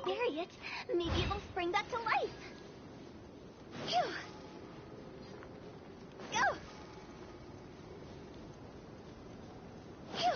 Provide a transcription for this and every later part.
bury it, maybe it'll spring back to life. Phew. Go! Phew.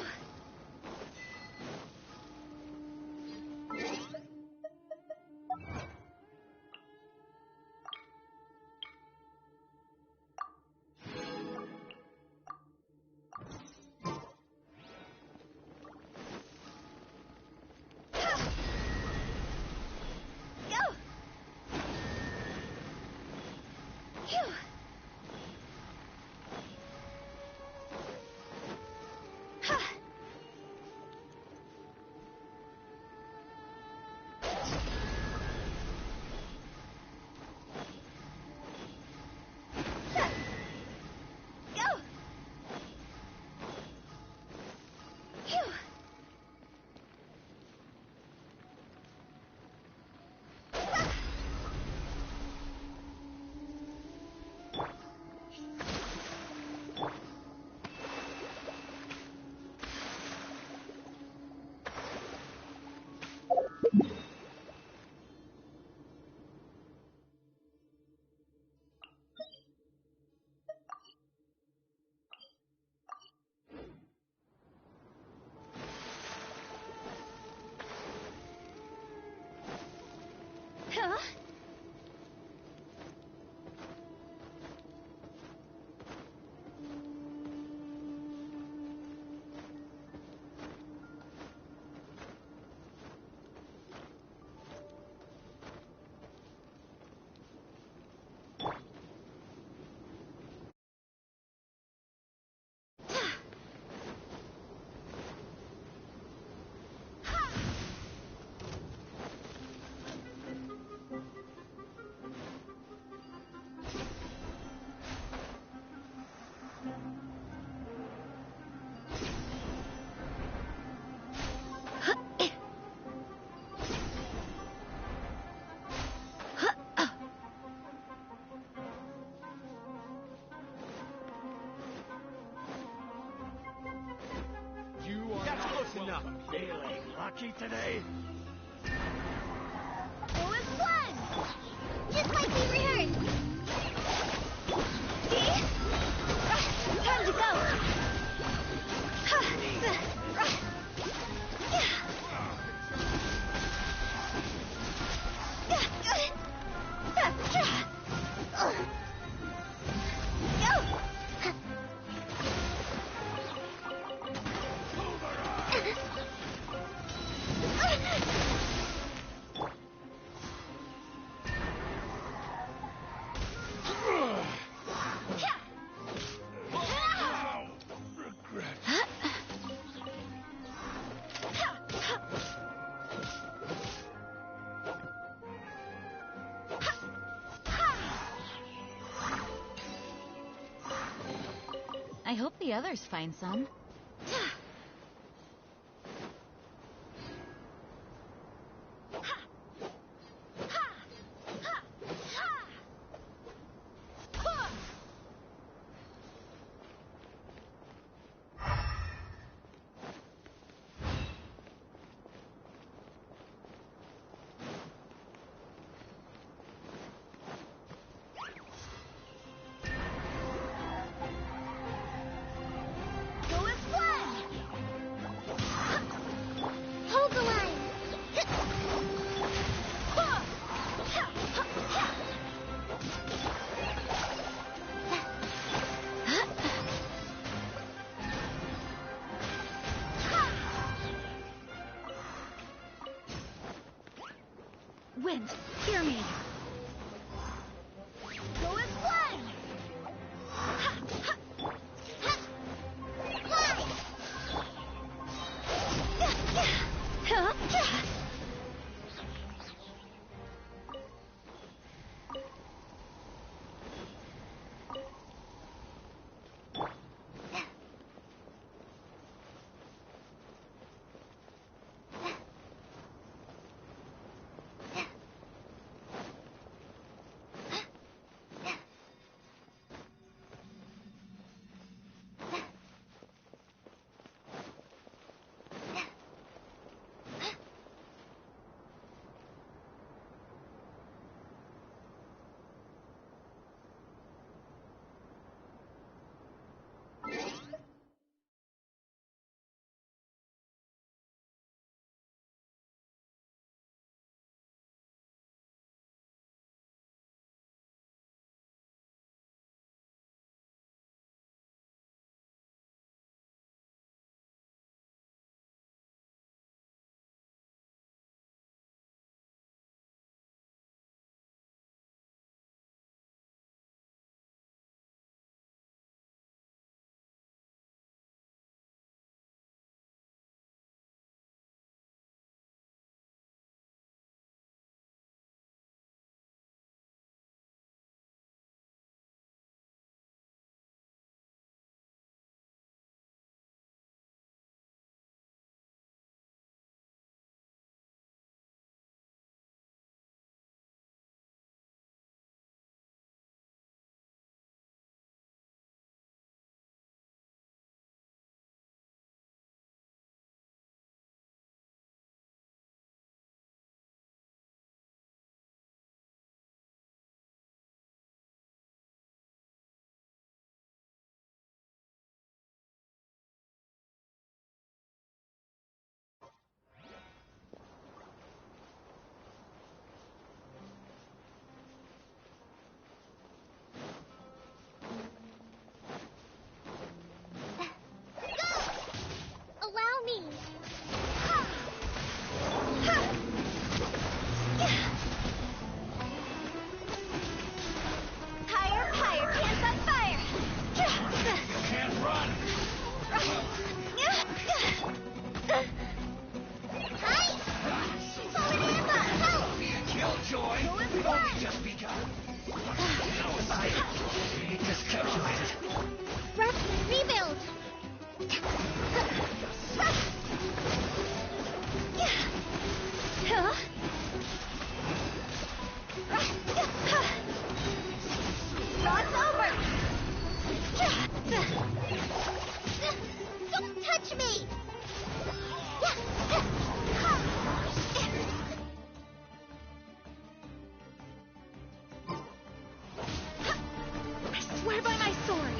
Huh? Enough. Feeling lucky today? It was fun! Just like we rehearsed! See? Time to go! I hope the others find some. Hold the line! Wind, hear me. Go with fly! Fly! It's over! Don't touch me! I swear by my sword.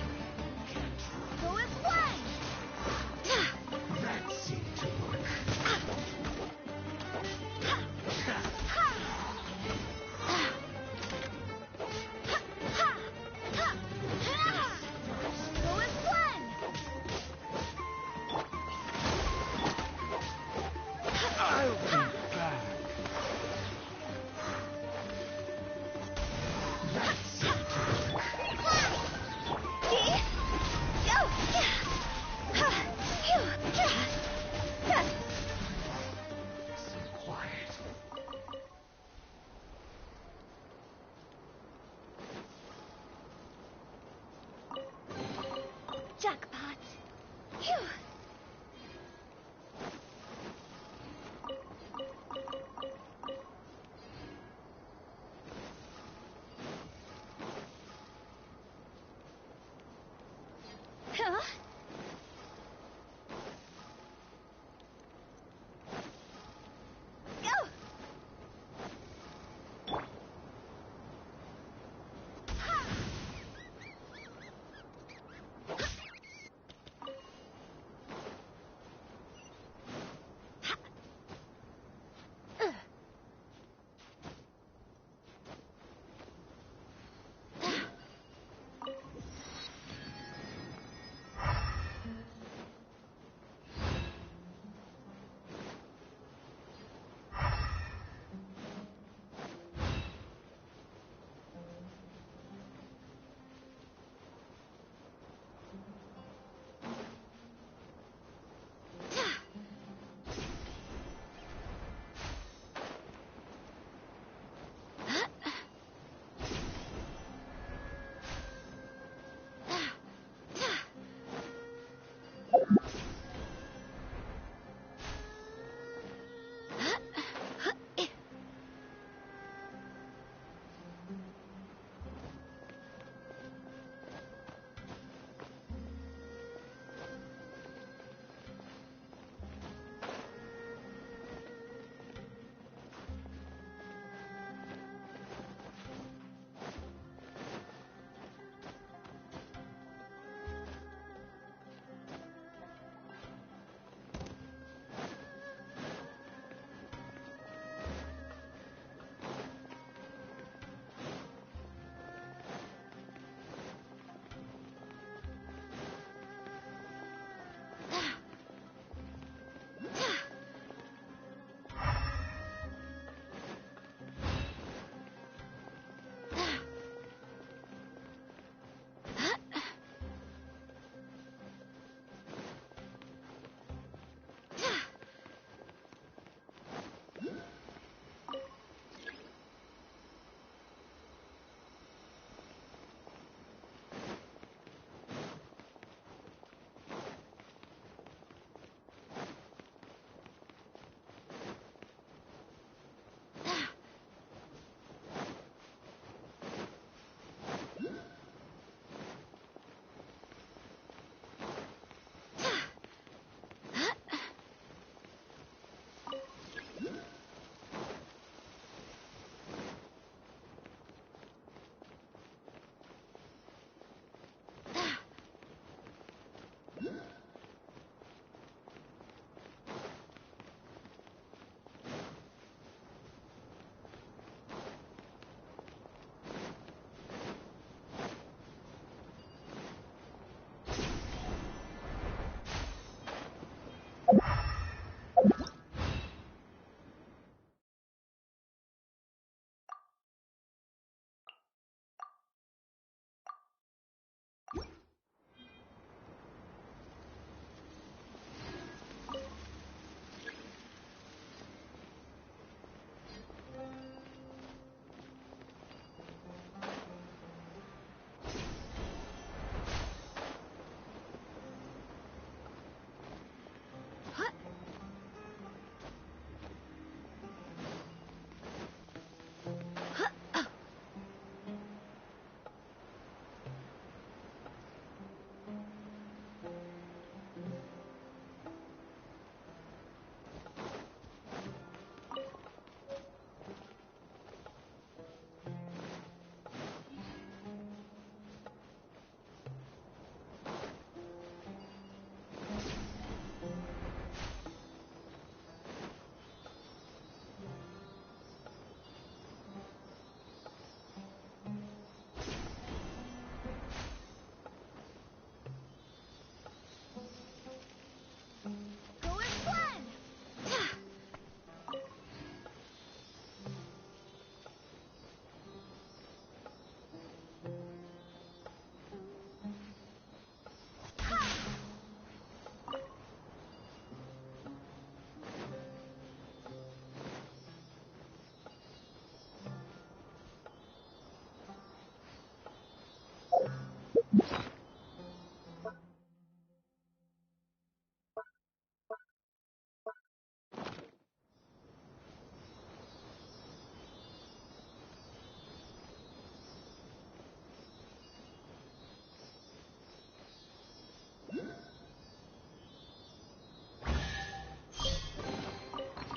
Go and fly!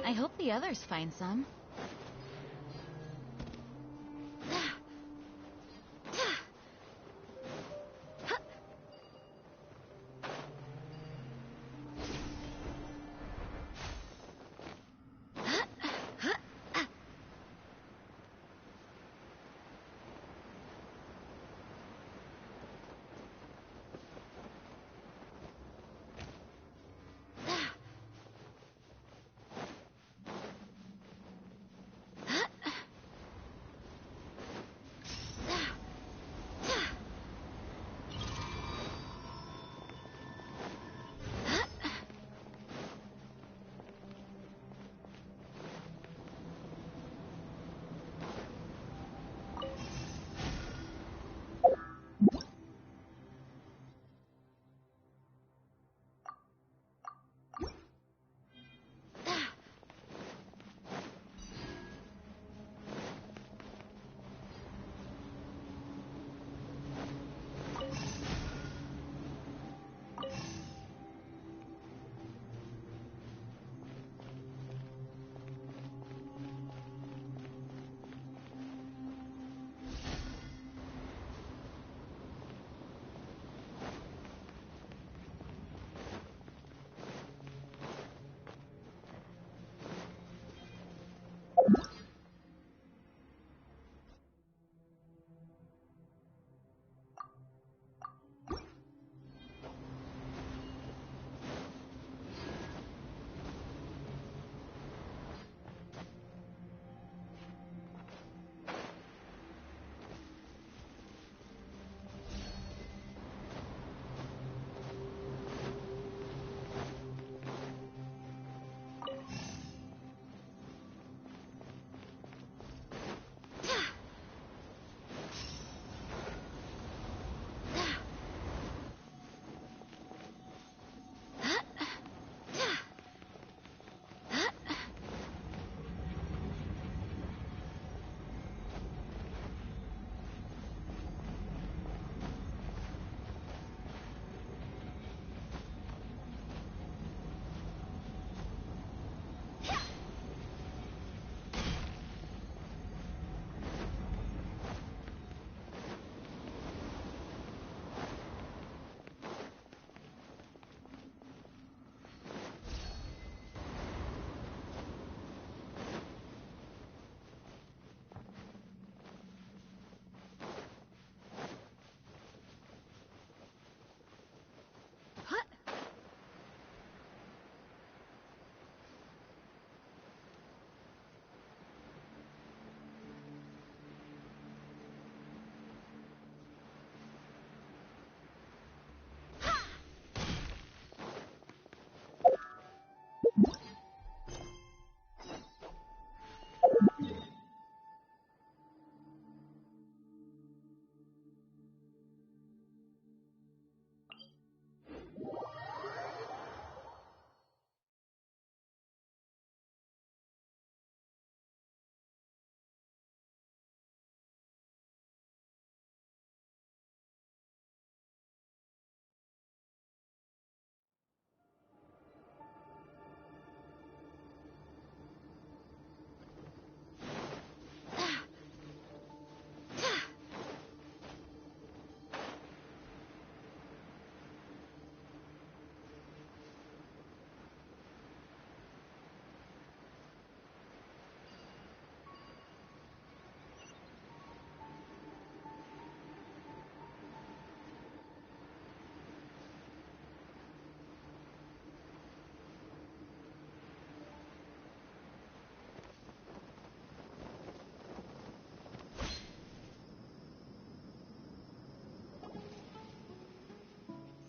I hope the others find some.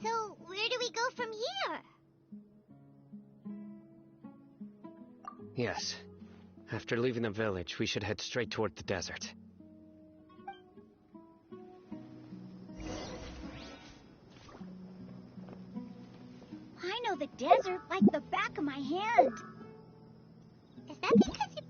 So, where do we go from here? Yes. After leaving the village, we should head straight toward the desert. desert like the back of my hand. Is that because you...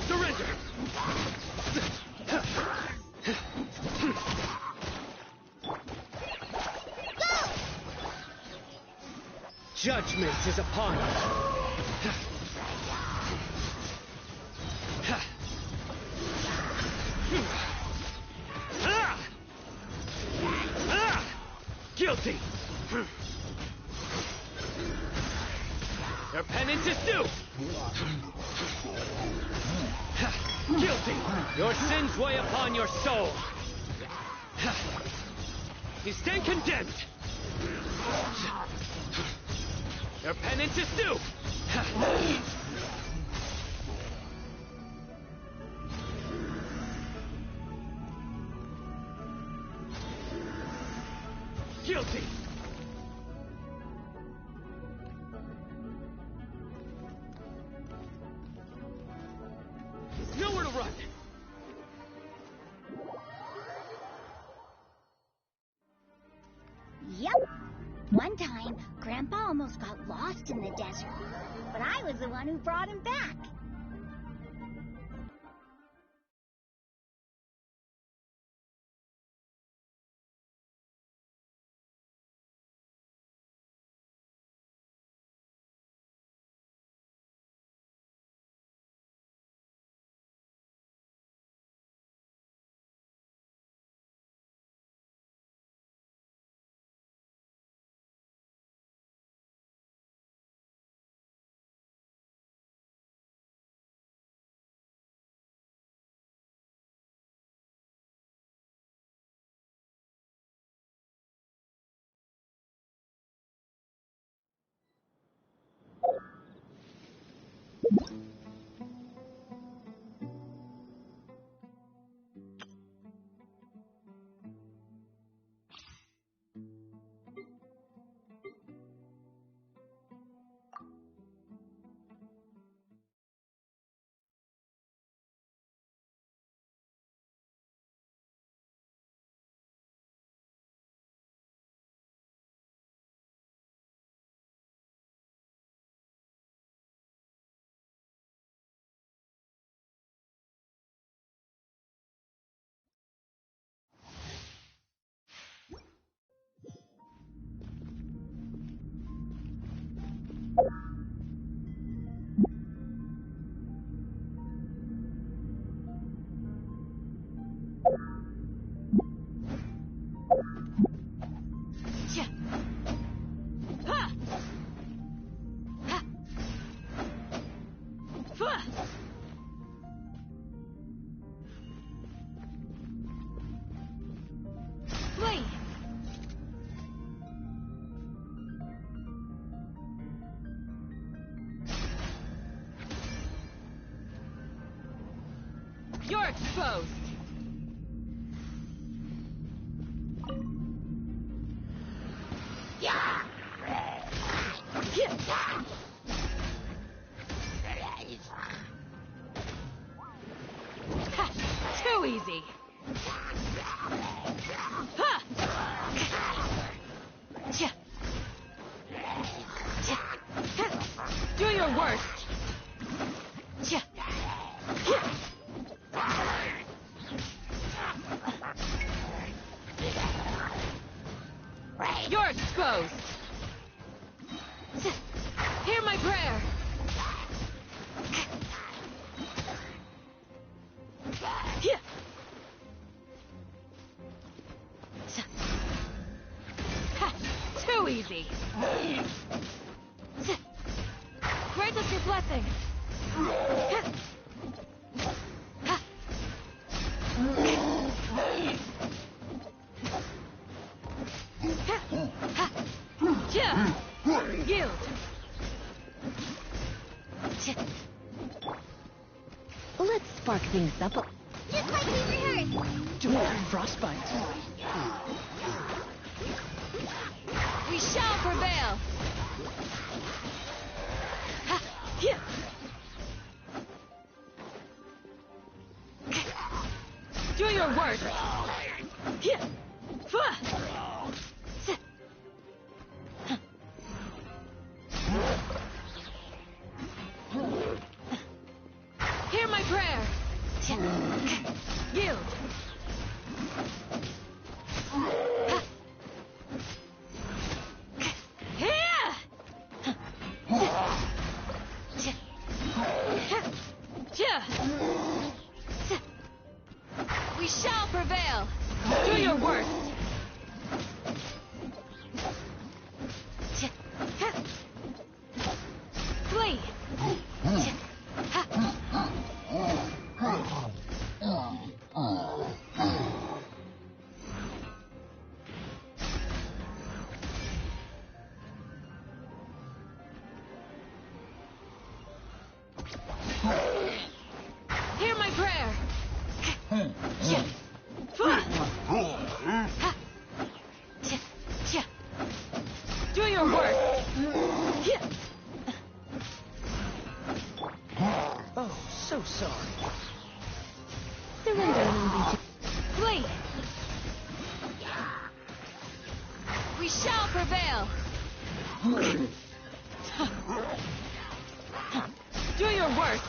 Surrender! Judgment is upon us. Guilty! Your penance is due. Guilty! Your sins weigh upon your soul. You stand condemned. Your penance is due. Guilty! Nowhere to run! Yep. One time, Grandpa almost got lost in the desert, but I was the one who brought him back. Wait! You're exposed! Too easy! Do your worst! You're exposed! Hear my prayer! Yeah. Ha, too easy! Grant us your blessing! Yield! Let's spark things up. Just like we rehearsed. Do it frostbite. We shall prevail! Yeah. Do your worst! Yeah. Hear my prayer! Yield! We shall prevail! Do your worst! Flee! Hear my prayer! Do your worst! Oh, so sorry. Surrender, Lily. Flee! We shall prevail! Do your worst!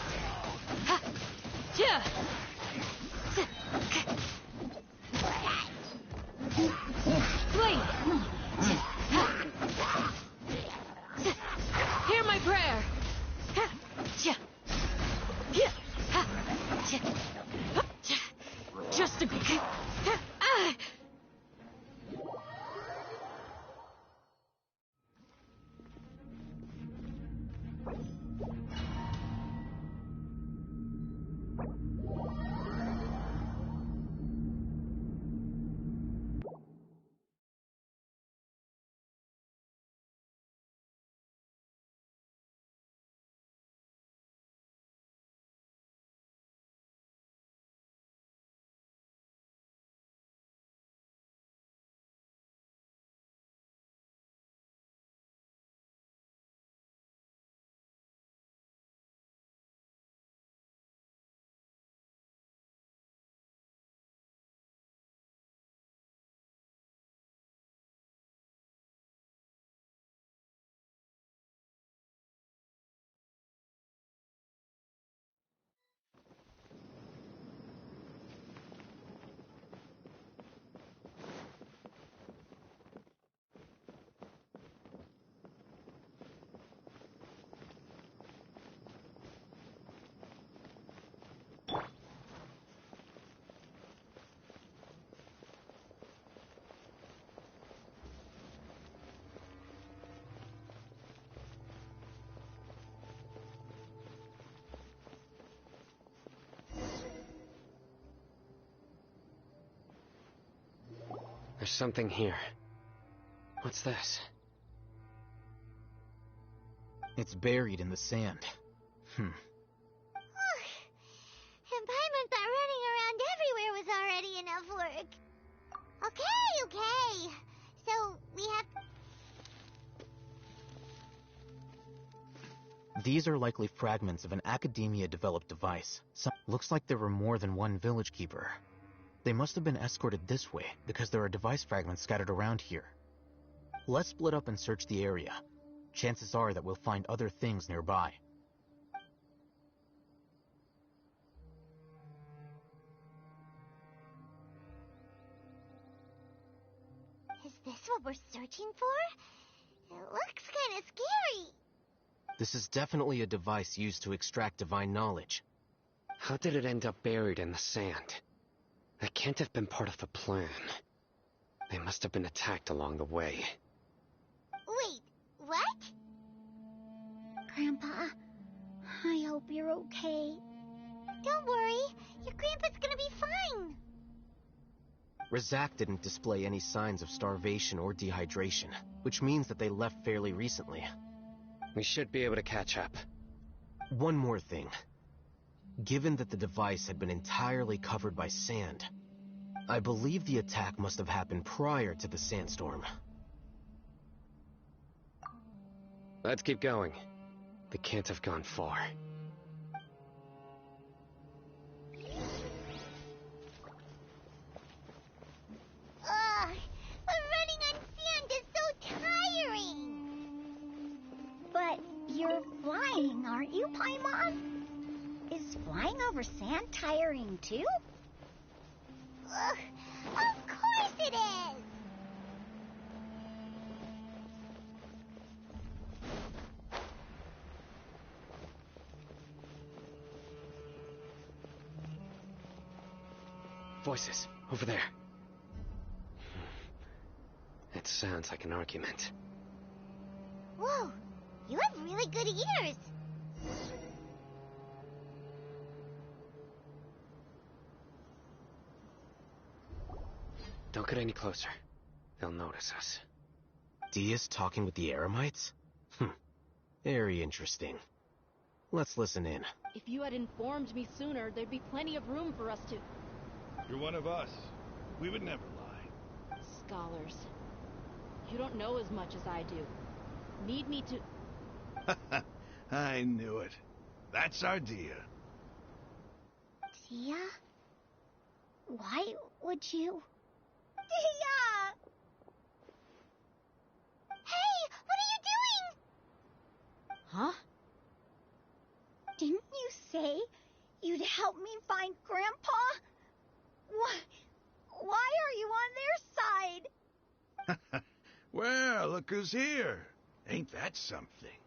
Flee! Hear my prayer! Just a... There's something here. What's this? It's buried in the sand. Environment that running around everywhere was already enough work. Okay. So, we have... These are likely fragments of an academia-developed device. Looks like there were more than one village keeper. They must have been escorted this way, because there are device fragments scattered around here. Let's split up and search the area. Chances are that we'll find other things nearby. Is this what we're searching for? It looks kind of scary. This is definitely a device used to extract divine knowledge. How did it end up buried in the sand? That can't have been part of the plan. They must have been attacked along the way. Wait, what? Grandpa, I hope you're okay. Don't worry, your grandpa's gonna be fine. Razak didn't display any signs of starvation or dehydration, which means that they left fairly recently. We should be able to catch up. One more thing. Given that the device had been entirely covered by sand, I believe the attack must have happened prior to the sandstorm. Let's keep going. They can't have gone far. Ugh, but running on sand is so tiring. But you're flying, aren't you, Paimon? Is flying over sand tiring too? Ugh, of course it is! Voices, over there. It sounds like an argument. Whoa, you have really good ears. Don't get any closer. They'll notice us. Dia's talking with the Eremites? Very interesting. Let's listen in. If you had informed me sooner, there'd be plenty of room for us to... You're one of us. We would never lie. Scholars. You don't know as much as I do. Need me to... I knew it. That's our Dia. Dia? Why would you... Dia! Hey, what are you doing? Huh? Didn't you say you'd help me find Grandpa? Why are you on their side? Well, look who's here. Ain't that something?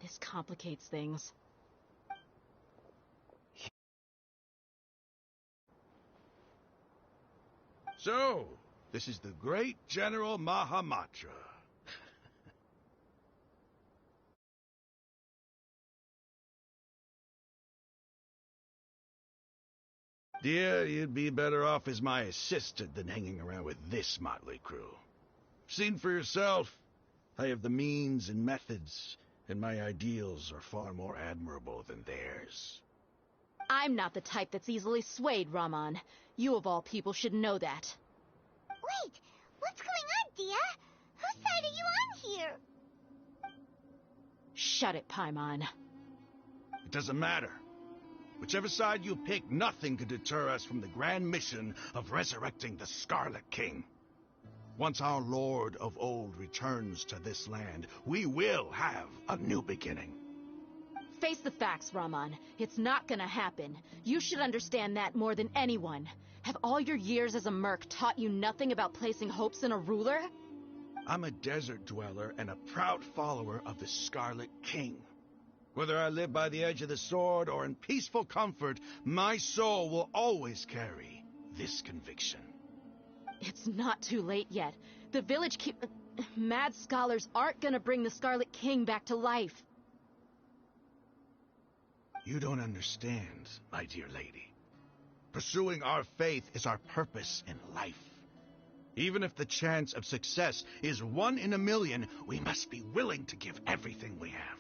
This complicates things. So, this is the great General Mahamatra. Dear, you'd be better off as my assistant than hanging around with this motley crew. Seen for yourself, I have the means and methods, and my ideals are far more admirable than theirs. I'm not the type that's easily swayed, Raman. You of all people should know that. Wait, what's going on, Dia? Whose side are you on here? Shut it, Paimon. It doesn't matter. Whichever side you pick, nothing can deter us from the grand mission of resurrecting the Scarlet King. Once our Lord of Old returns to this land, we will have a new beginning. Face the facts, Raman. It's not gonna happen. You should understand that more than anyone. Have all your years as a merc taught you nothing about placing hopes in a ruler? I'm a desert dweller and a proud follower of the Scarlet King. Whether I live by the edge of the sword or in peaceful comfort, my soul will always carry this conviction. It's not too late yet. The village mad scholars aren't gonna bring the Scarlet King back to life. You don't understand, my dear lady. Pursuing our faith is our purpose in life. Even if the chance of success is 1 in a million, we must be willing to give everything we have.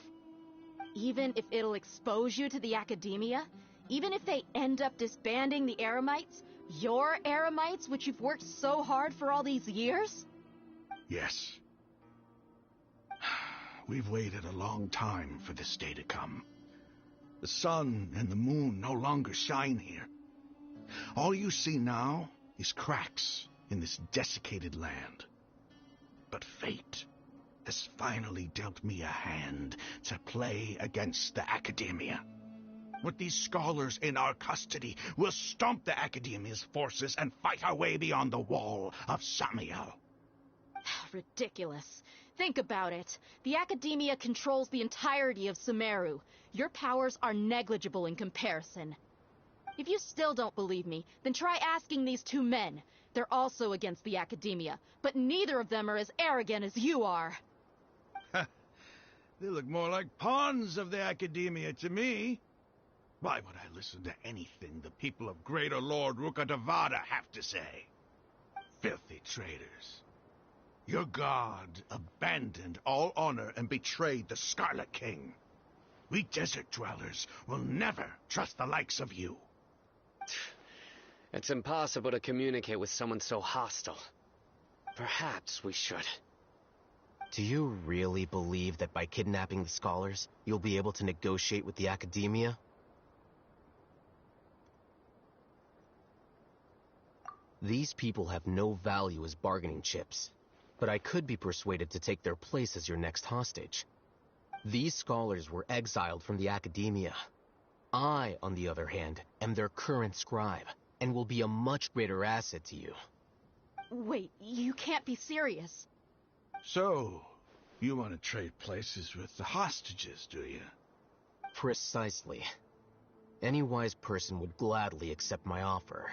Even if it'll expose you to the academia? Even if they end up disbanding the Eremites? Your Eremites, which you've worked so hard for all these years? Yes. We've waited a long time for this day to come. The sun and the moon no longer shine here. All you see now is cracks in this desiccated land. But fate has finally dealt me a hand to play against the academia. With these scholars in our custody, we'll stomp the academia's forces and fight our way beyond the wall of Samiel. ridiculous. Think about it. The Academia controls the entirety of Sumeru. Your powers are negligible in comparison. If you still don't believe me, then try asking these two men. They're also against the Academia, but neither of them are as arrogant as you are. They look more like pawns of the Academia to me. Why would I listen to anything the people of Greater Lord Rukkhadevata have to say? Filthy traitors. Your god abandoned all honor and betrayed the Scarlet King. We desert dwellers will never trust the likes of you. It's impossible to communicate with someone so hostile. Perhaps we should. Do you really believe that by kidnapping the scholars, you'll be able to negotiate with the Academia? These people have no value as bargaining chips, but I could be persuaded to take their place as your next hostage. These scholars were exiled from the Academia. I, on the other hand, am their current scribe, and will be a much greater asset to you. Wait, you can't be serious. So, you want to trade places with the hostages, do you? Precisely. Any wise person would gladly accept my offer.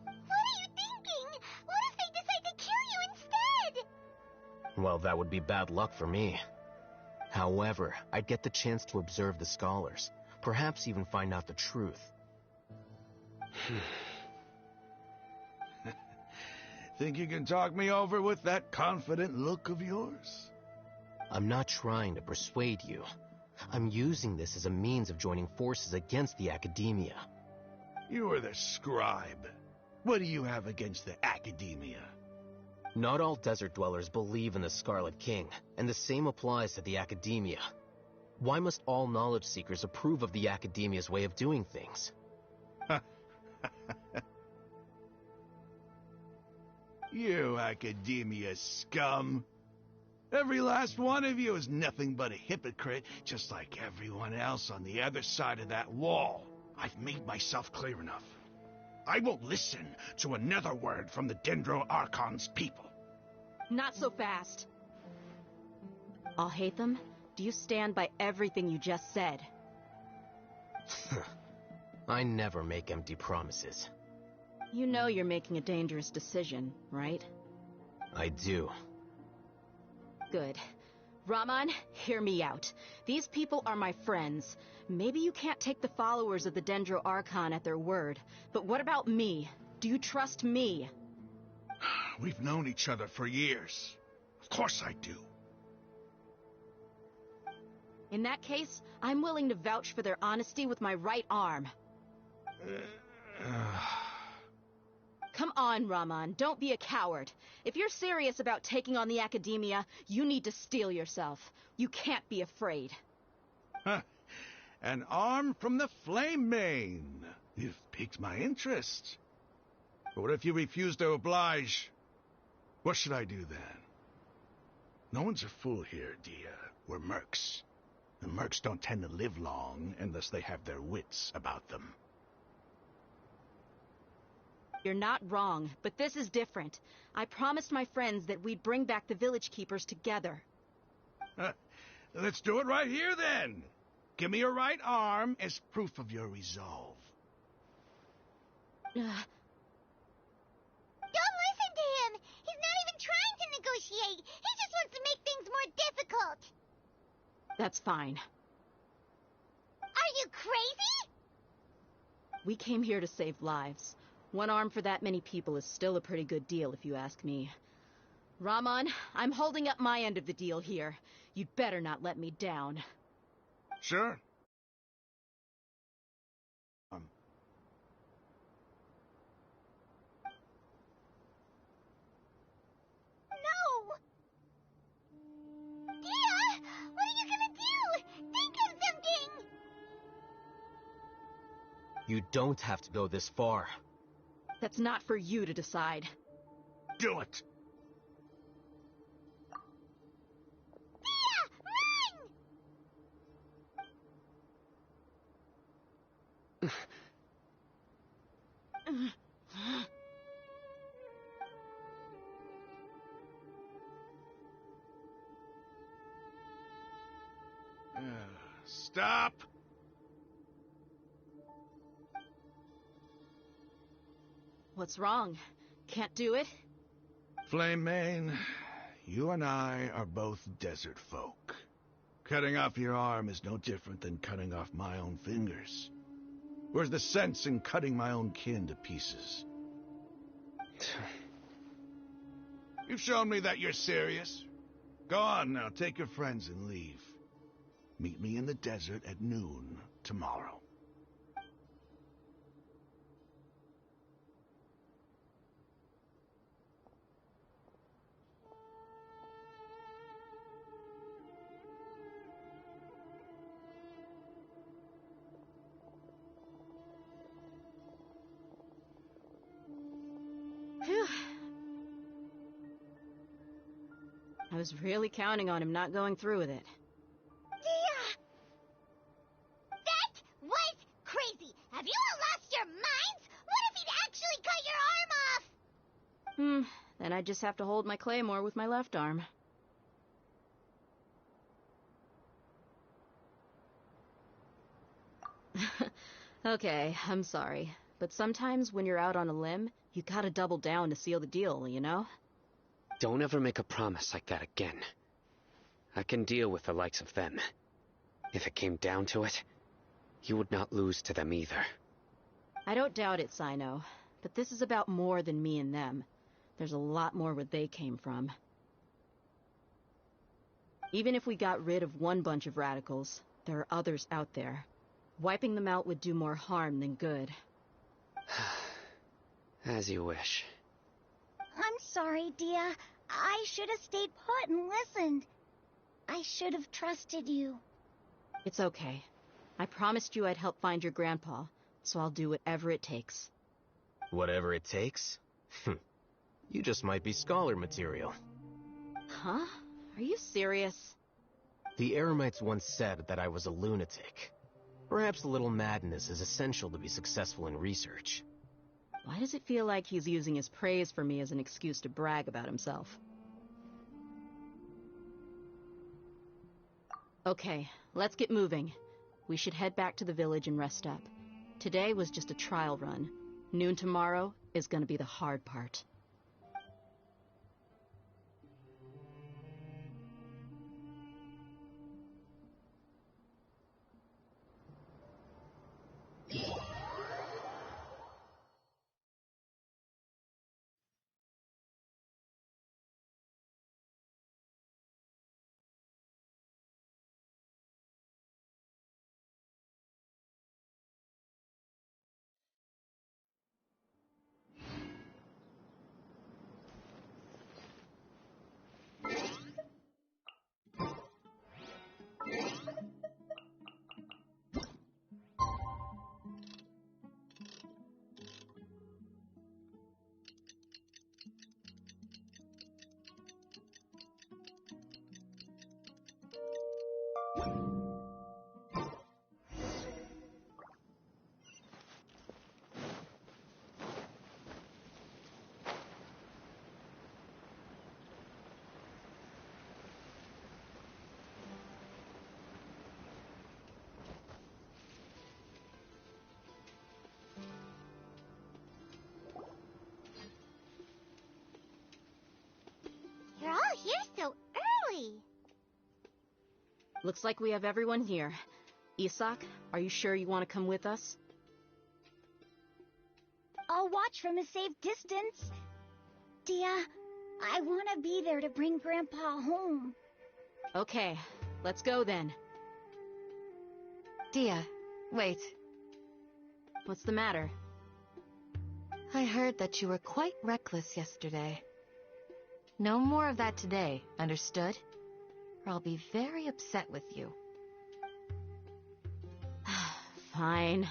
What are you thinking? What if they decide to kill you instead? Well, that would be bad luck for me. However, I'd get the chance to observe the scholars, perhaps even find out the truth. Think you can talk me over with that confident look of yours? I'm not trying to persuade you. I'm using this as a means of joining forces against the Academia. You are the scribe. What do you have against the Academia? Not all desert dwellers believe in the Scarlet King, and the same applies to the Academia. Why must all knowledge seekers approve of the Academia's way of doing things? You Academia scum. Every last one of you is nothing but a hypocrite, just like everyone else on the other side of that wall. I've made myself clear enough. I won't listen to another word from the Dendro Archon's people. Not so fast. Alhaitham, do you stand by everything you just said? I never make empty promises. You know you're making a dangerous decision, right? I do. Good. Rahman, hear me out. These people are my friends. Maybe you can't take the followers of the Dendro Archon at their word, but what about me? Do you trust me? We've known each other for years. Of course I do. In that case, I'm willing to vouch for their honesty with my right arm. Come on, Rahman, don't be a coward. If you're serious about taking on the Academia, you need to steel yourself. You can't be afraid. An arm from the Flame Mane. You've piqued my interest. But what if you refuse to oblige? What should I do then? No one's a fool here, Dia. We're mercs. And mercs don't tend to live long unless they have their wits about them. You're not wrong, but this is different. I promised my friends that we'd bring back the village keepers together. Let's do it right here, then. Give me your right arm as proof of your resolve. Don't listen to him! He's not even trying to negotiate! He just wants to make things more difficult! That's fine. Are you crazy? We came here to save lives. One arm for that many people is still a pretty good deal, if you ask me. Rahman, I'm holding up my end of the deal here. You'd better not let me down. Sure. No! Dia! What are you gonna do? Think of something! You don't have to go this far. That's not for you to decide. Do it! Stop! What's wrong? Can't do it? Flame Mane, you and I are both desert folk. Cutting off your arm is no different than cutting off my own fingers. Where's the sense in cutting my own kin to pieces? You've shown me that you're serious. Go on now, take your friends and leave. Meet me in the desert at noon tomorrow. Phew. I was really counting on him not going through with it. Dia! That was crazy! Have you all lost your minds? What if he'd actually cut your arm off? Then I just have to hold my claymore with my left arm. Okay, I'm sorry. But sometimes when you're out on a limb, you gotta double down to seal the deal, you know? Don't ever make a promise like that again. I can deal with the likes of them. If it came down to it, you would not lose to them either. I don't doubt it, Sino. But this is about more than me and them. There's a lot more where they came from. Even if we got rid of one bunch of radicals, there are others out there. Wiping them out would do more harm than good. As you wish. I'm sorry, Dia. I should have stayed put and listened. I should have trusted you. It's okay. I promised you I'd help find your grandpa, so I'll do whatever it takes. Whatever it takes? You just might be scholar material. Huh? Are you serious? The Eremites once said that I was a lunatic. Perhaps a little madness is essential to be successful in research. Why does it feel like he's using his praise for me as an excuse to brag about himself? Okay, let's get moving. We should head back to the village and rest up. Today was just a trial run. Noon tomorrow is gonna be the hard part. You're all here so early. Looks like we have everyone here. Isak, are you sure you want to come with us? I'll watch from a safe distance. Dia, I want to be there to bring Grandpa home. Okay, let's go then. Dia, wait. What's the matter? I heard that you were quite reckless yesterday. No more of that today, understood? Or I'll be very upset with you. Fine.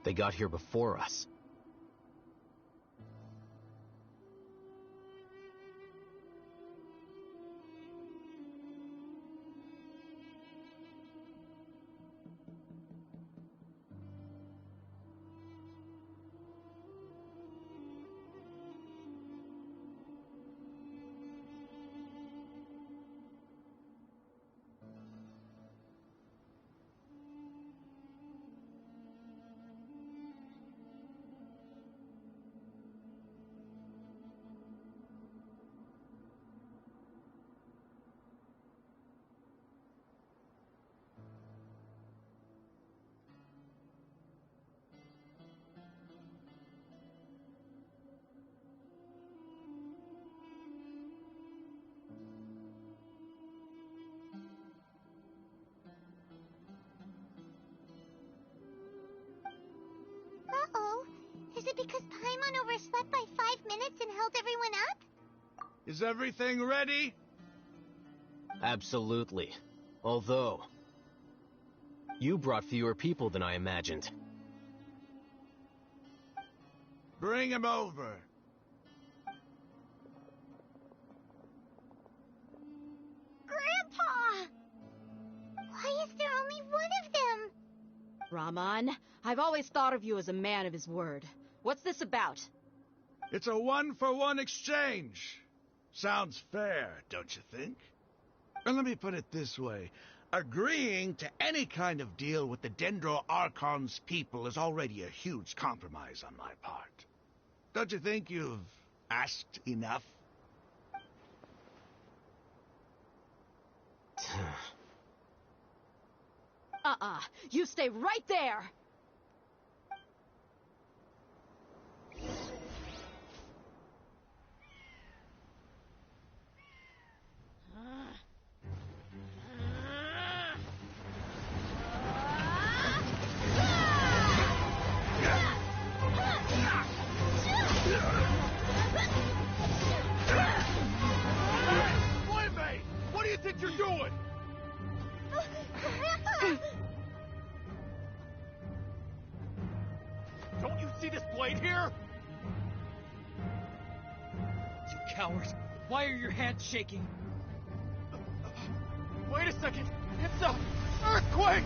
They got here before us. Uh-oh. Is it because Paimon overslept by 5 minutes and held everyone up? Is everything ready? Absolutely. Although, you brought fewer people than I imagined. Bring him over. Grandpa! Why is there only one of them? Raman, I've always thought of you as a man of his word. What's this about? It's a one-for-one exchange. Sounds fair, don't you think? And let me put it this way. Agreeing to any kind of deal with the Dendro Archon's people is already a huge compromise on my part. Don't you think you've asked enough? You stay right there! Boy, what do you think you're doing? Don't you see this blade here? You coward! Why are your hands shaking? Wait a second! It's a earthquake!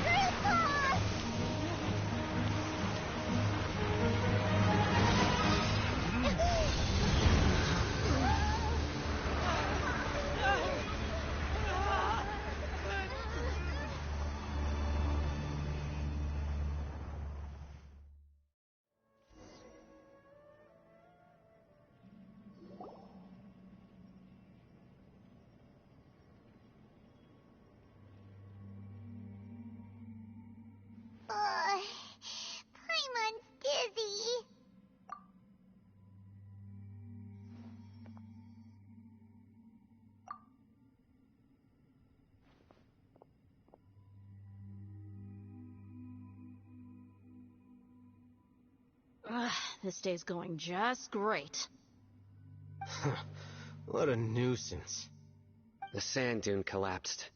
Grandpa! Paimon's dizzy. This day's going just great. What a nuisance. The sand dune collapsed.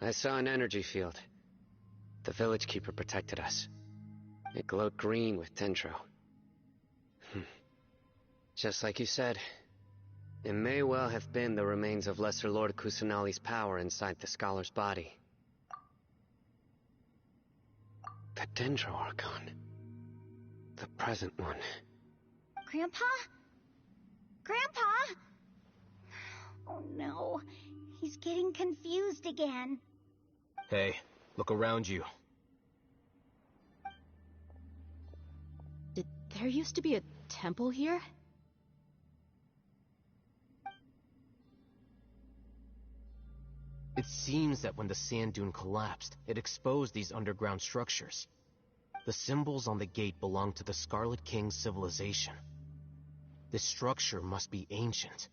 I saw an energy field. The village keeper protected us. It glowed green with dendro. Just like you said, it may well have been the remains of Lesser Lord Kusanali's power inside the scholar's body. The Dendro Archon. The present one. Grandpa? Grandpa? Oh no, he's getting confused again. Hey, look around you. Did there used to be a temple here? It seems that when the sand dune collapsed, it exposed these underground structures. The symbols on the gate belong to the Scarlet King's civilization. This structure must be ancient.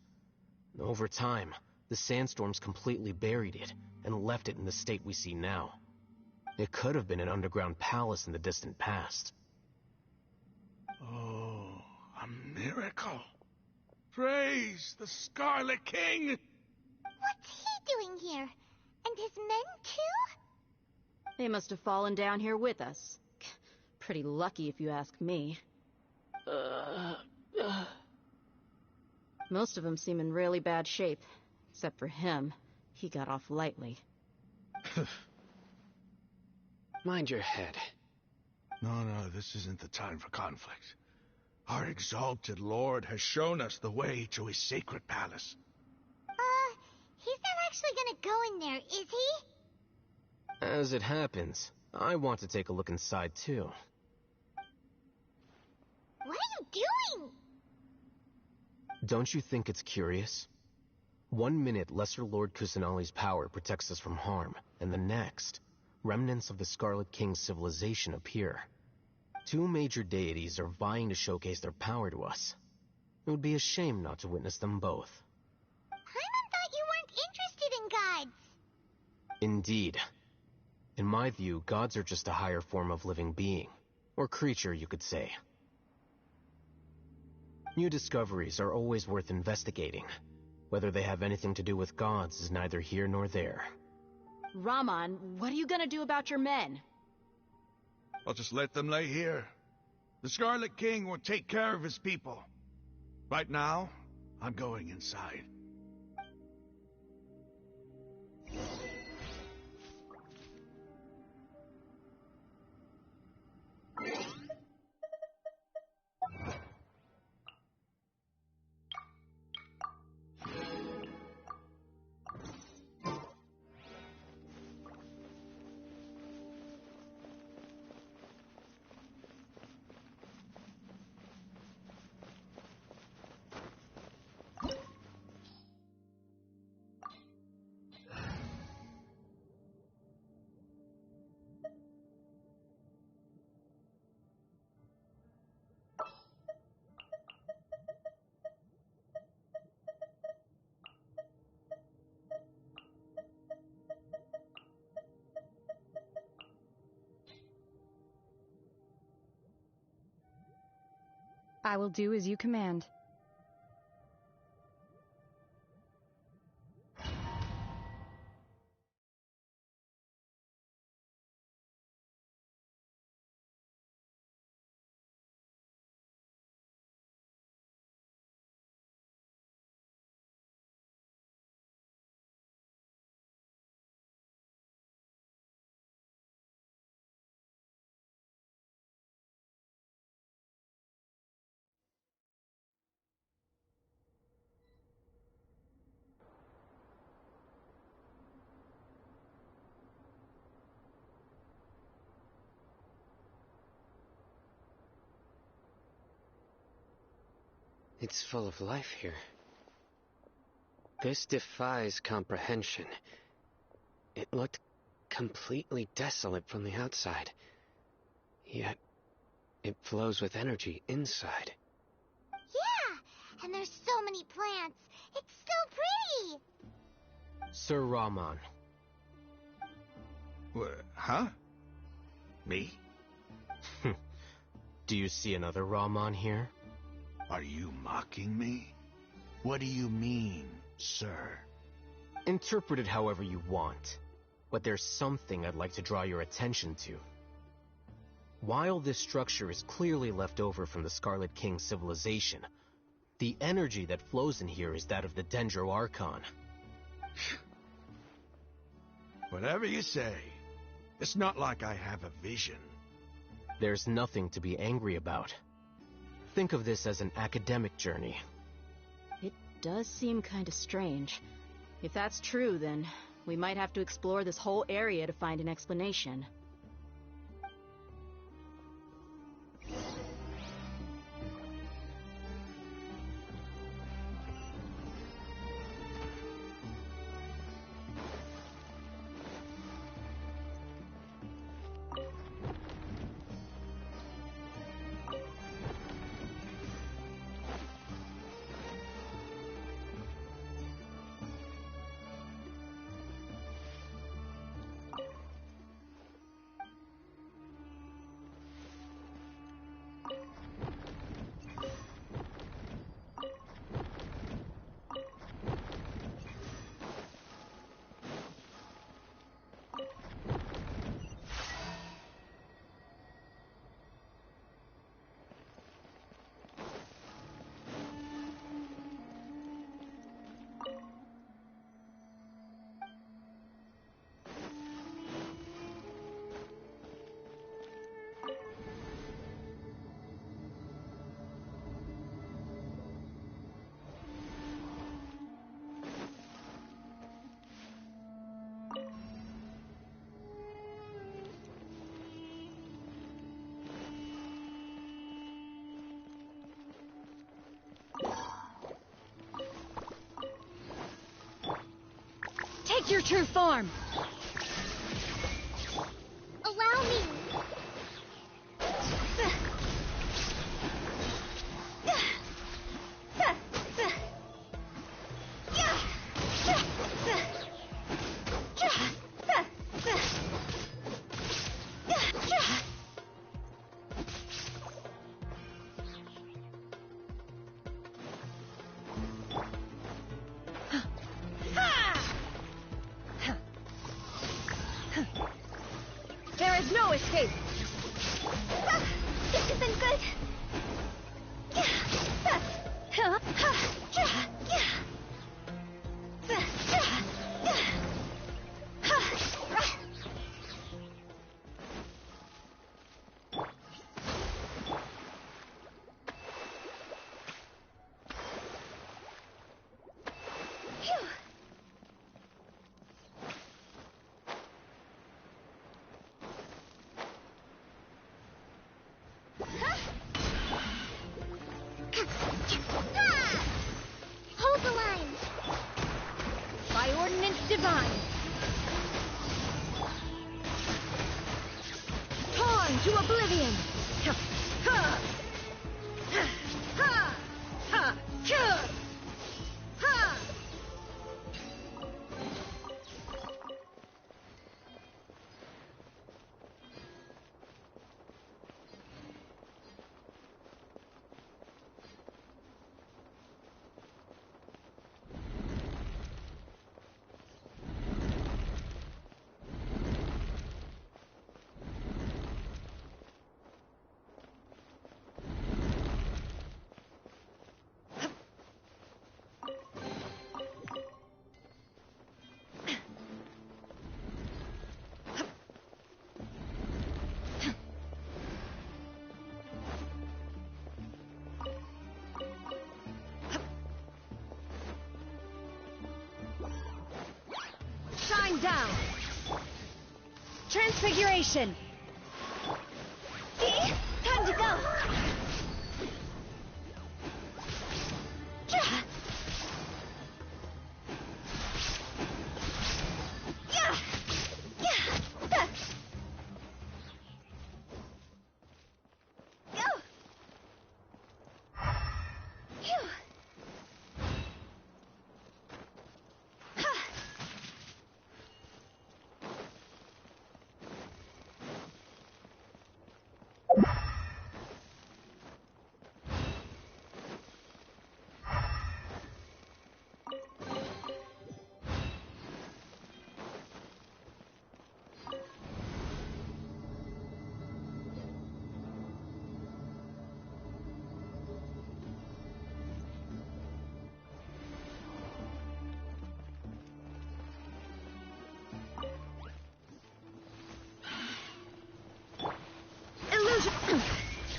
Over time, the sandstorms completely buried it and left it in the state we see now. It could have been an underground palace in the distant past. Oh, a miracle. Praise the Scarlet King! What's he doing here? And his men too? They must have fallen down here with us. Pretty lucky if you ask me. Most of them seem in really bad shape. Except for him. He got off lightly. Mind your head. No, this isn't the time for conflict. Our exalted lord has shown us the way to his sacred palace. He's not actually gonna go in there, is he? As it happens, I want to take a look inside too. What are you doing? Don't you think it's curious? 1 minute, Lesser Lord Kusanali's power protects us from harm, and the next, remnants of the Scarlet King's civilization appear. 2 major deities are vying to showcase their power to us. It would be a shame not to witness them both. Paimon thought you weren't interested in gods. Indeed. In my view, gods are just a higher form of living being, or creature, you could say. New discoveries are always worth investigating. Whether they have anything to do with gods is neither here nor there. Raman, what are you gonna do about your men? I'll just let them lay here. The Scarlet King will take care of his people. Right now, I'm going inside. I will do as you command. It's full of life here. This defies comprehension. It looked completely desolate from the outside. Yet, it flows with energy inside. Yeah, and there's so many plants. It's so pretty. Sir Raman. Huh? Me? Do you see another Raman here? Are you mocking me? What do you mean, sir? Interpret it however you want, but there's something I'd like to draw your attention to. While this structure is clearly left over from the Scarlet King civilization, the energy that flows in here is that of the Dendro Archon. Whatever you say. It's not like I have a vision. There's nothing to be angry about. Think of this as an academic journey. It does seem kinda strange. If that's true, then we might have to explore this whole area to find an explanation. Take your true form! Allow me! There is no escape! This isn't good! Hold the line! By ordinance divine! Torn to oblivion! Shine down! Transfiguration! See? Time to go!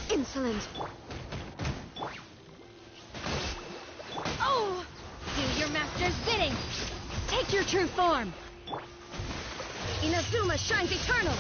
Insolent. Oh! Do your master's bidding! Take your true form! Inazuma shines eternal!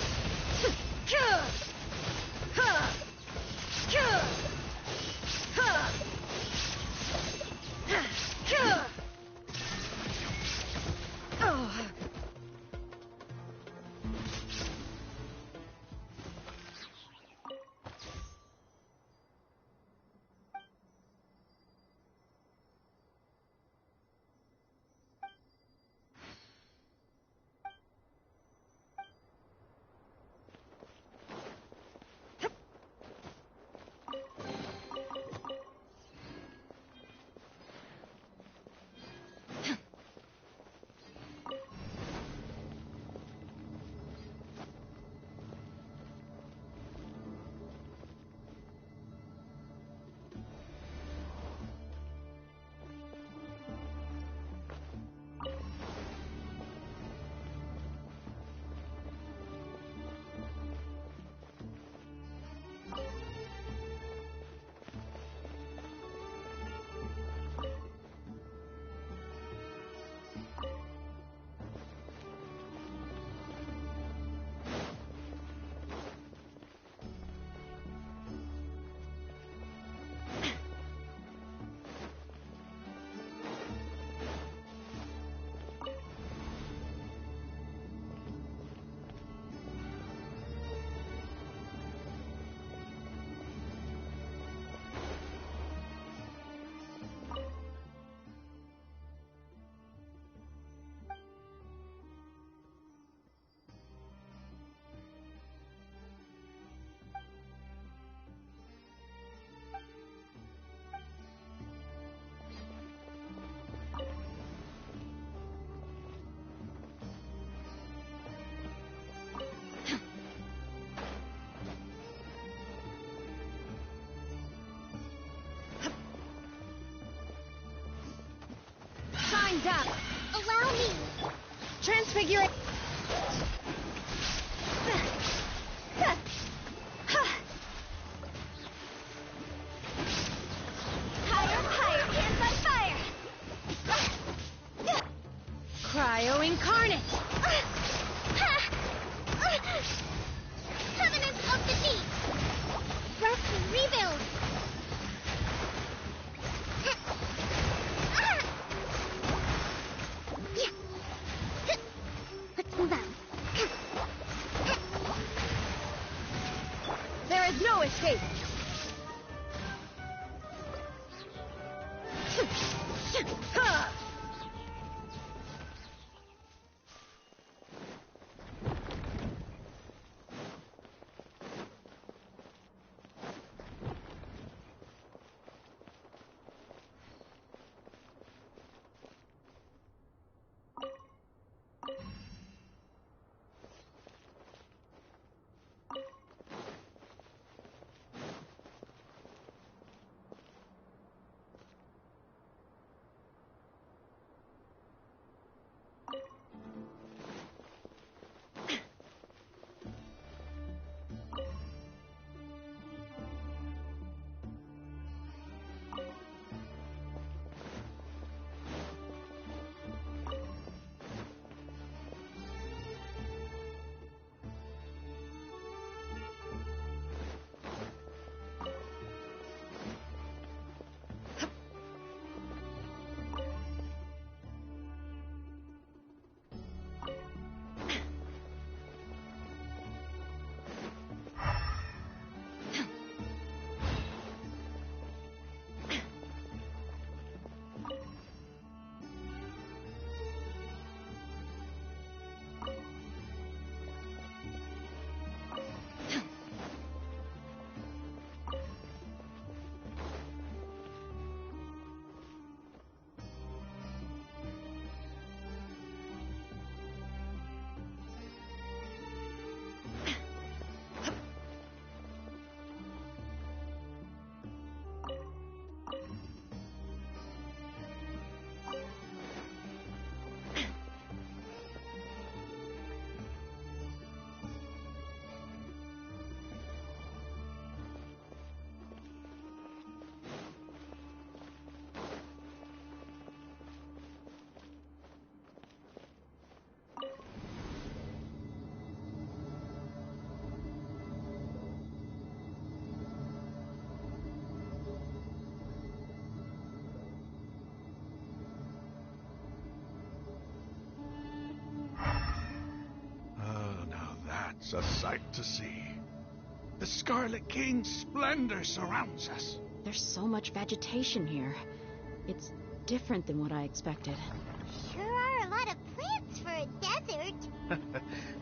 Hands up! Allow me! Transfigurate! Higher, higher, hands on fire! Cryo incarnate! Covenant of the Deep! Rough rebuild! Let's move out. There is no escape! It's a sight to see. The Scarlet King's splendor surrounds us. There's so much vegetation here. It's different than what I expected. Sure are a lot of plants for a desert.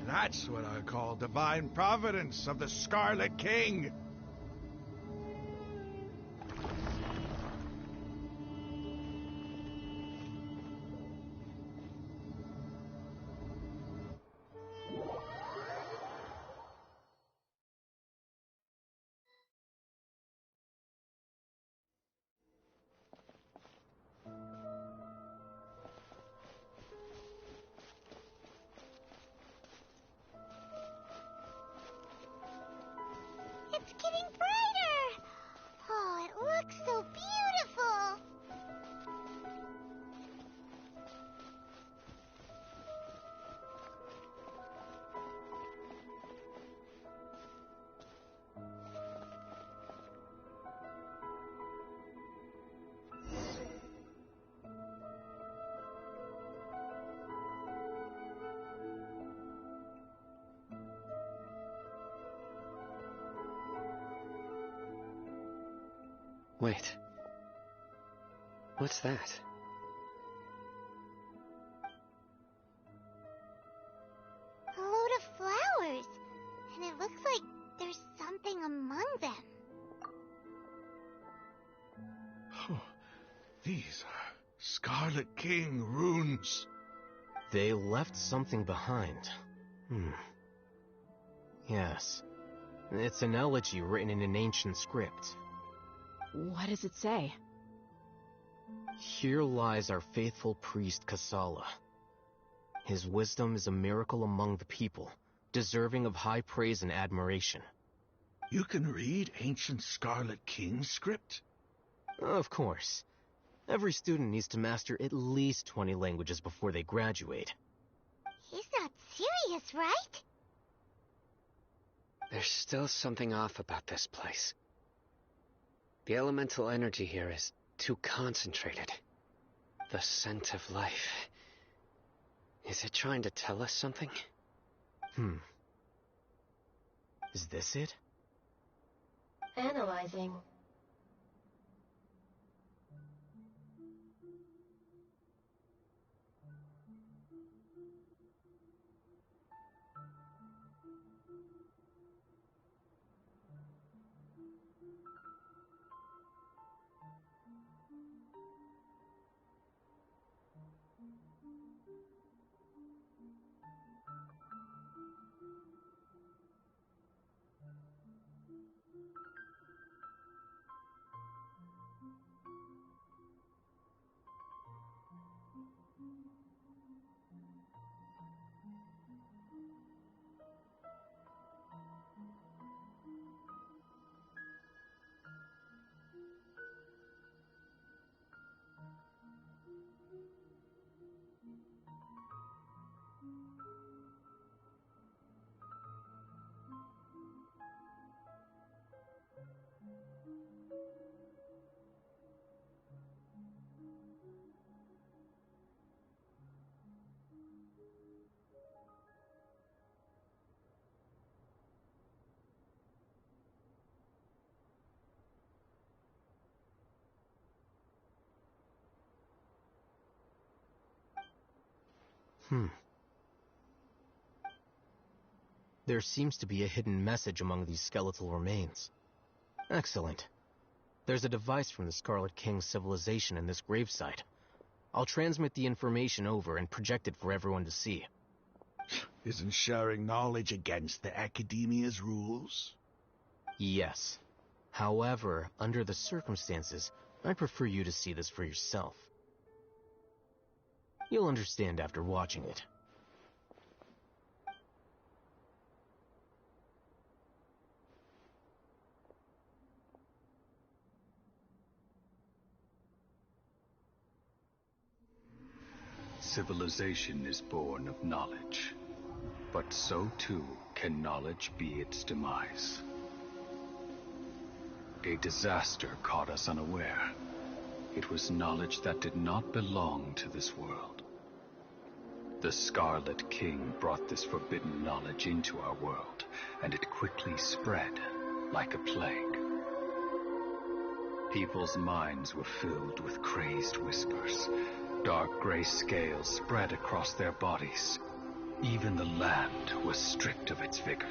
That's what I call divine providence of the Scarlet King. It's getting brighter! Oh, it looks so beautiful! Wait. What's that? A load of flowers. And it looks like there's something among them. Oh, these are Scarlet King runes. They left something behind. Yes. It's an elegy written in an ancient script. What does it say? Here lies our faithful priest Kasala. His wisdom is a miracle among the people, deserving of high praise and admiration. You can read ancient Scarlet King script? Of course. Every student needs to master at least 20 languages before they graduate. He's not serious, right? There's still something off about this place. The elemental energy here is too concentrated. The scent of life. Is it trying to tell us something? Is this it? Analyzing. There seems to be a hidden message among these skeletal remains. Excellent. There's a device from the Scarlet King's civilization in this gravesite. I'll transmit the information over and project it for everyone to see. Isn't sharing knowledge against the Academia's rules? Yes. However, under the circumstances, I prefer you to see this for yourself. You'll understand after watching it. Civilization is born of knowledge, but so too can knowledge be its demise. A disaster caught us unaware. It was knowledge that did not belong to this world. The Scarlet King brought this forbidden knowledge into our world, and it quickly spread like a plague. People's minds were filled with crazed whispers. Dark gray scales spread across their bodies. Even the land was stripped of its vigor.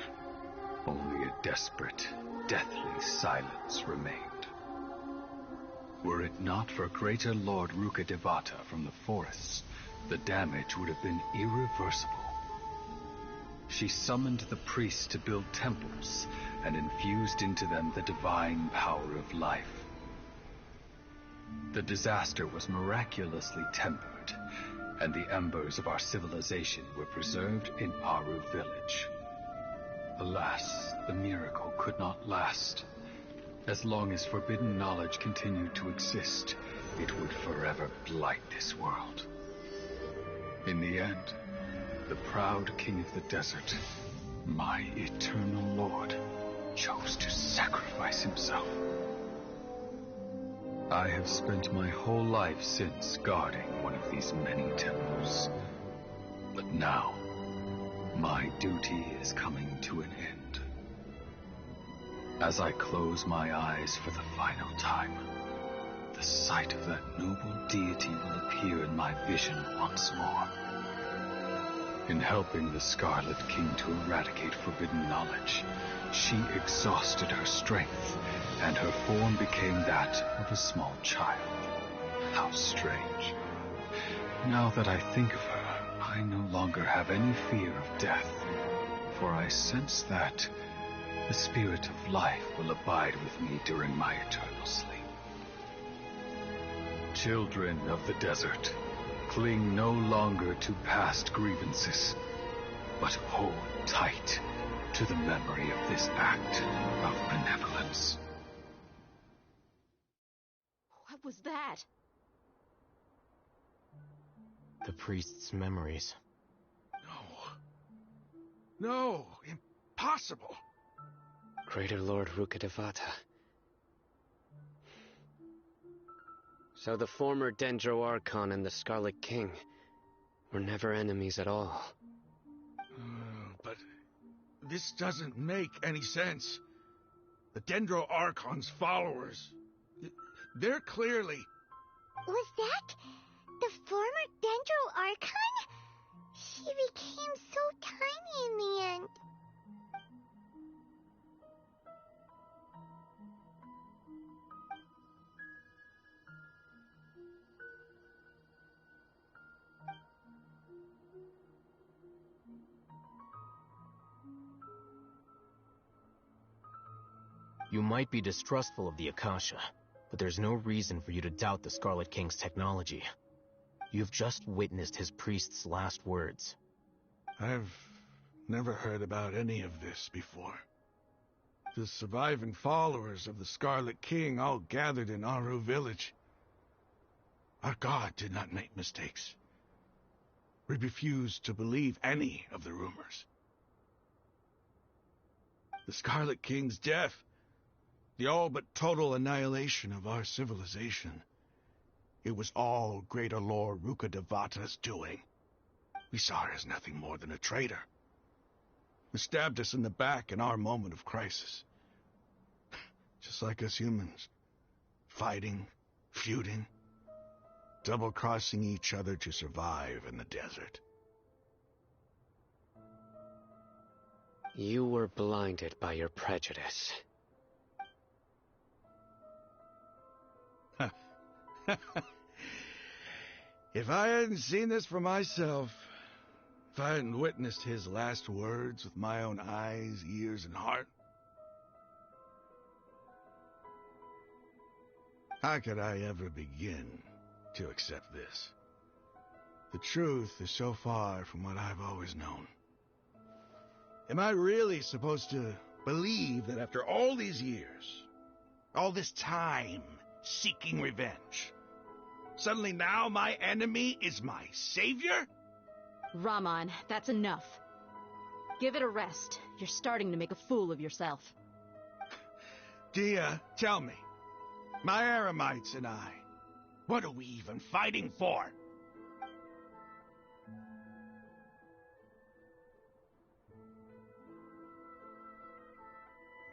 Only a desperate, deathly silence remained. Were it not for greater Lord Rukkhadevata from the forests, the damage would have been irreversible. She summoned the priests to build temples and infused into them the divine power of life. The disaster was miraculously tempered, and the embers of our civilization were preserved in Aru village. Alas, the miracle could not last. As long as forbidden knowledge continued to exist, it would forever blight this world. In the end, the proud king of the desert, my eternal lord, chose to sacrifice himself. I have spent my whole life since guarding one of these many temples. But now, my duty is coming to an end. As I close my eyes for the final time, the sight of that noble deity will appear in my vision once more. In helping the Scarlet King to eradicate forbidden knowledge, she exhausted her strength, and her form became that of a small child. How strange. Now that I think of her, I no longer have any fear of death, for I sense that the spirit of life will abide with me during my eternal sleep. Children of the desert, cling no longer to past grievances, but hold tight to the memory of this act of benevolence. What was that? The priest's memories. No, impossible. Greater Lord Rukkhadevata. So the former Dendro Archon and the Scarlet King were never enemies at all. But this doesn't make any sense. The Dendro Archon's followers, they're clearly... Was that the former Dendro Archon? She became so tiny in the end. You might be distrustful of the Akasha, but there's no reason for you to doubt the Scarlet King's technology. You've just witnessed his priest's last words. I've never heard about any of this before. The surviving followers of the Scarlet King all gathered in Aru village. Our god did not make mistakes. We refused to believe any of the rumors. The Scarlet King's death, the all but total annihilation of our civilization, it was all Greater Lord Rukkhadevata's doing. We saw her as nothing more than a traitor, who stabbed us in the back in our moment of crisis. Just like us humans, fighting, feuding, double-crossing each other to survive in the desert. You were blinded by your prejudice. If I hadn't seen this for myself, if I hadn't witnessed his last words with my own eyes, ears, and heart, how could I ever begin to accept this? The truth is so far from what I've always known. Am I really supposed to believe that after all these years, all this time seeking revenge, suddenly now my enemy is my savior? Raman, that's enough. Give it a rest. You're starting to make a fool of yourself. Dia, tell me, my Eremites and I, what are we even fighting for?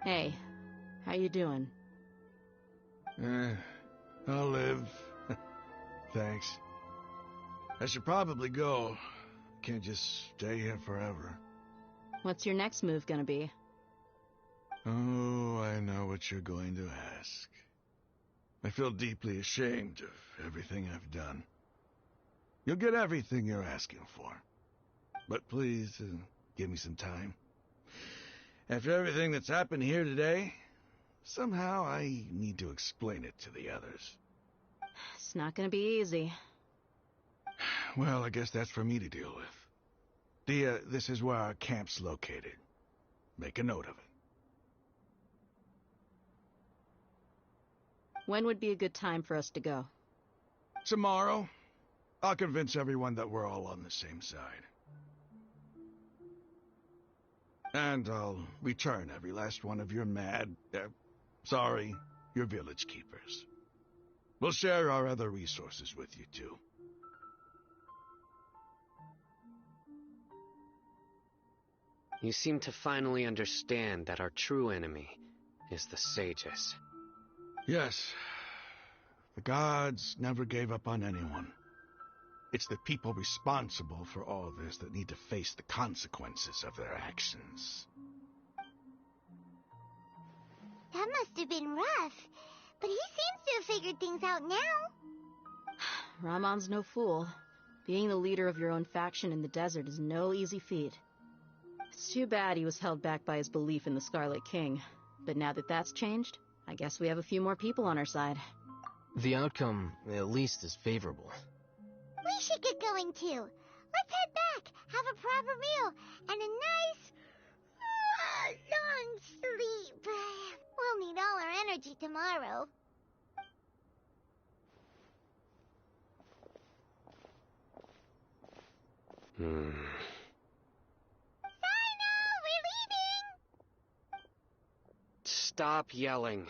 Hey, how you doing? I'll live. Thanks. I should probably go. Can't just stay here forever. What's your next move gonna be? Oh, I know what you're going to ask. I feel deeply ashamed of everything I've done. You'll get everything you're asking for. But please, give me some time. After everything that's happened here today, somehow I need to explain it to the others. It's not gonna be easy. Well, I guess that's for me to deal with. Dia, this is where our camp's located. Make a note of it. When would be a good time for us to go? Tomorrow, I'll convince everyone that we're all on the same side. And I'll return every last one of your your village keepers. We'll share our other resources with you, too. You seem to finally understand that our true enemy is the sages. Yes. The gods never gave up on anyone. It's the people responsible for all this that need to face the consequences of their actions. That must have been rough, but he seems to have figured things out now. Ramon's no fool. Being the leader of your own faction in the desert is no easy feat. It's too bad he was held back by his belief in the Scarlet King. But now that that's changed, I guess we have a few more people on our side. The outcome, at least, is favorable. We should get going too. Let's head back, have a proper meal, and a nice, long sleep. We'll need all our energy tomorrow. Sino, we're leaving! Stop yelling.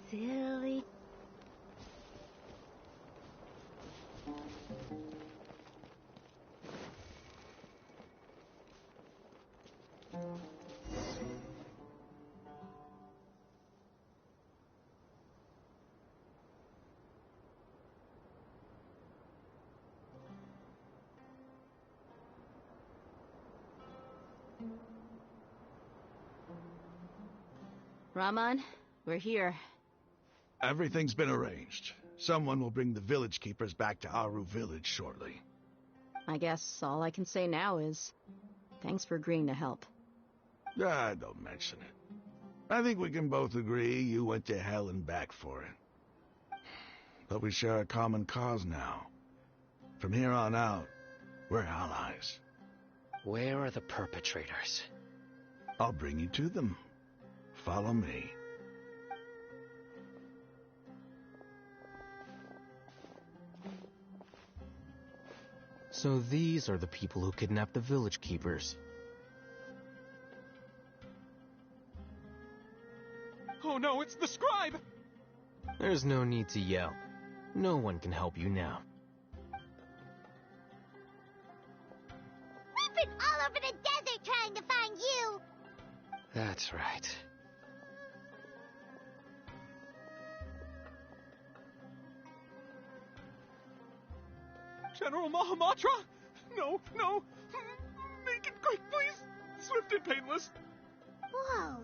Silly. Raman, we're here. Everything's been arranged. Someone will bring the village keepers back to Aru village shortly. I guess all I can say now is, thanks for agreeing to help. Don't mention it. I think we can both agree you went to hell and back for it. But we share a common cause now. From here on out, we're allies. Where are the perpetrators? I'll bring you to them. Follow me. So these are the people who kidnapped the village keepers. Oh no, it's the scribe! There's no need to yell. No one can help you now. We've been all over the desert trying to find you! That's right. General Mahamatra? No, no! Make it quick, please! Swift and painless! Whoa.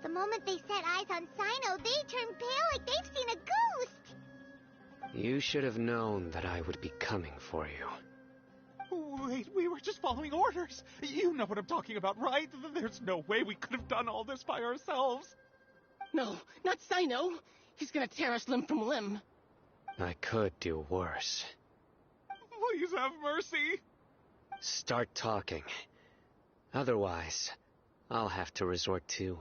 The moment they set eyes on Sino, they turned pale like they've seen a ghost! You should have known that I would be coming for you. Wait, we were just following orders. You know what I'm talking about, right? There's no way we could have done all this by ourselves. No, not Sino. He's gonna tear us limb from limb. I could do worse. Please have mercy. Start talking. Otherwise, I'll have to resort to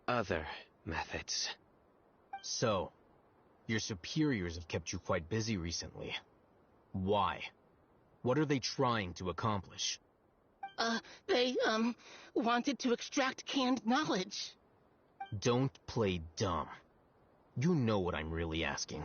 other methods. So, your superiors have kept you quite busy recently. Why? What are they trying to accomplish? They wanted to extract canned knowledge. Don't play dumb. You know what I'm really asking.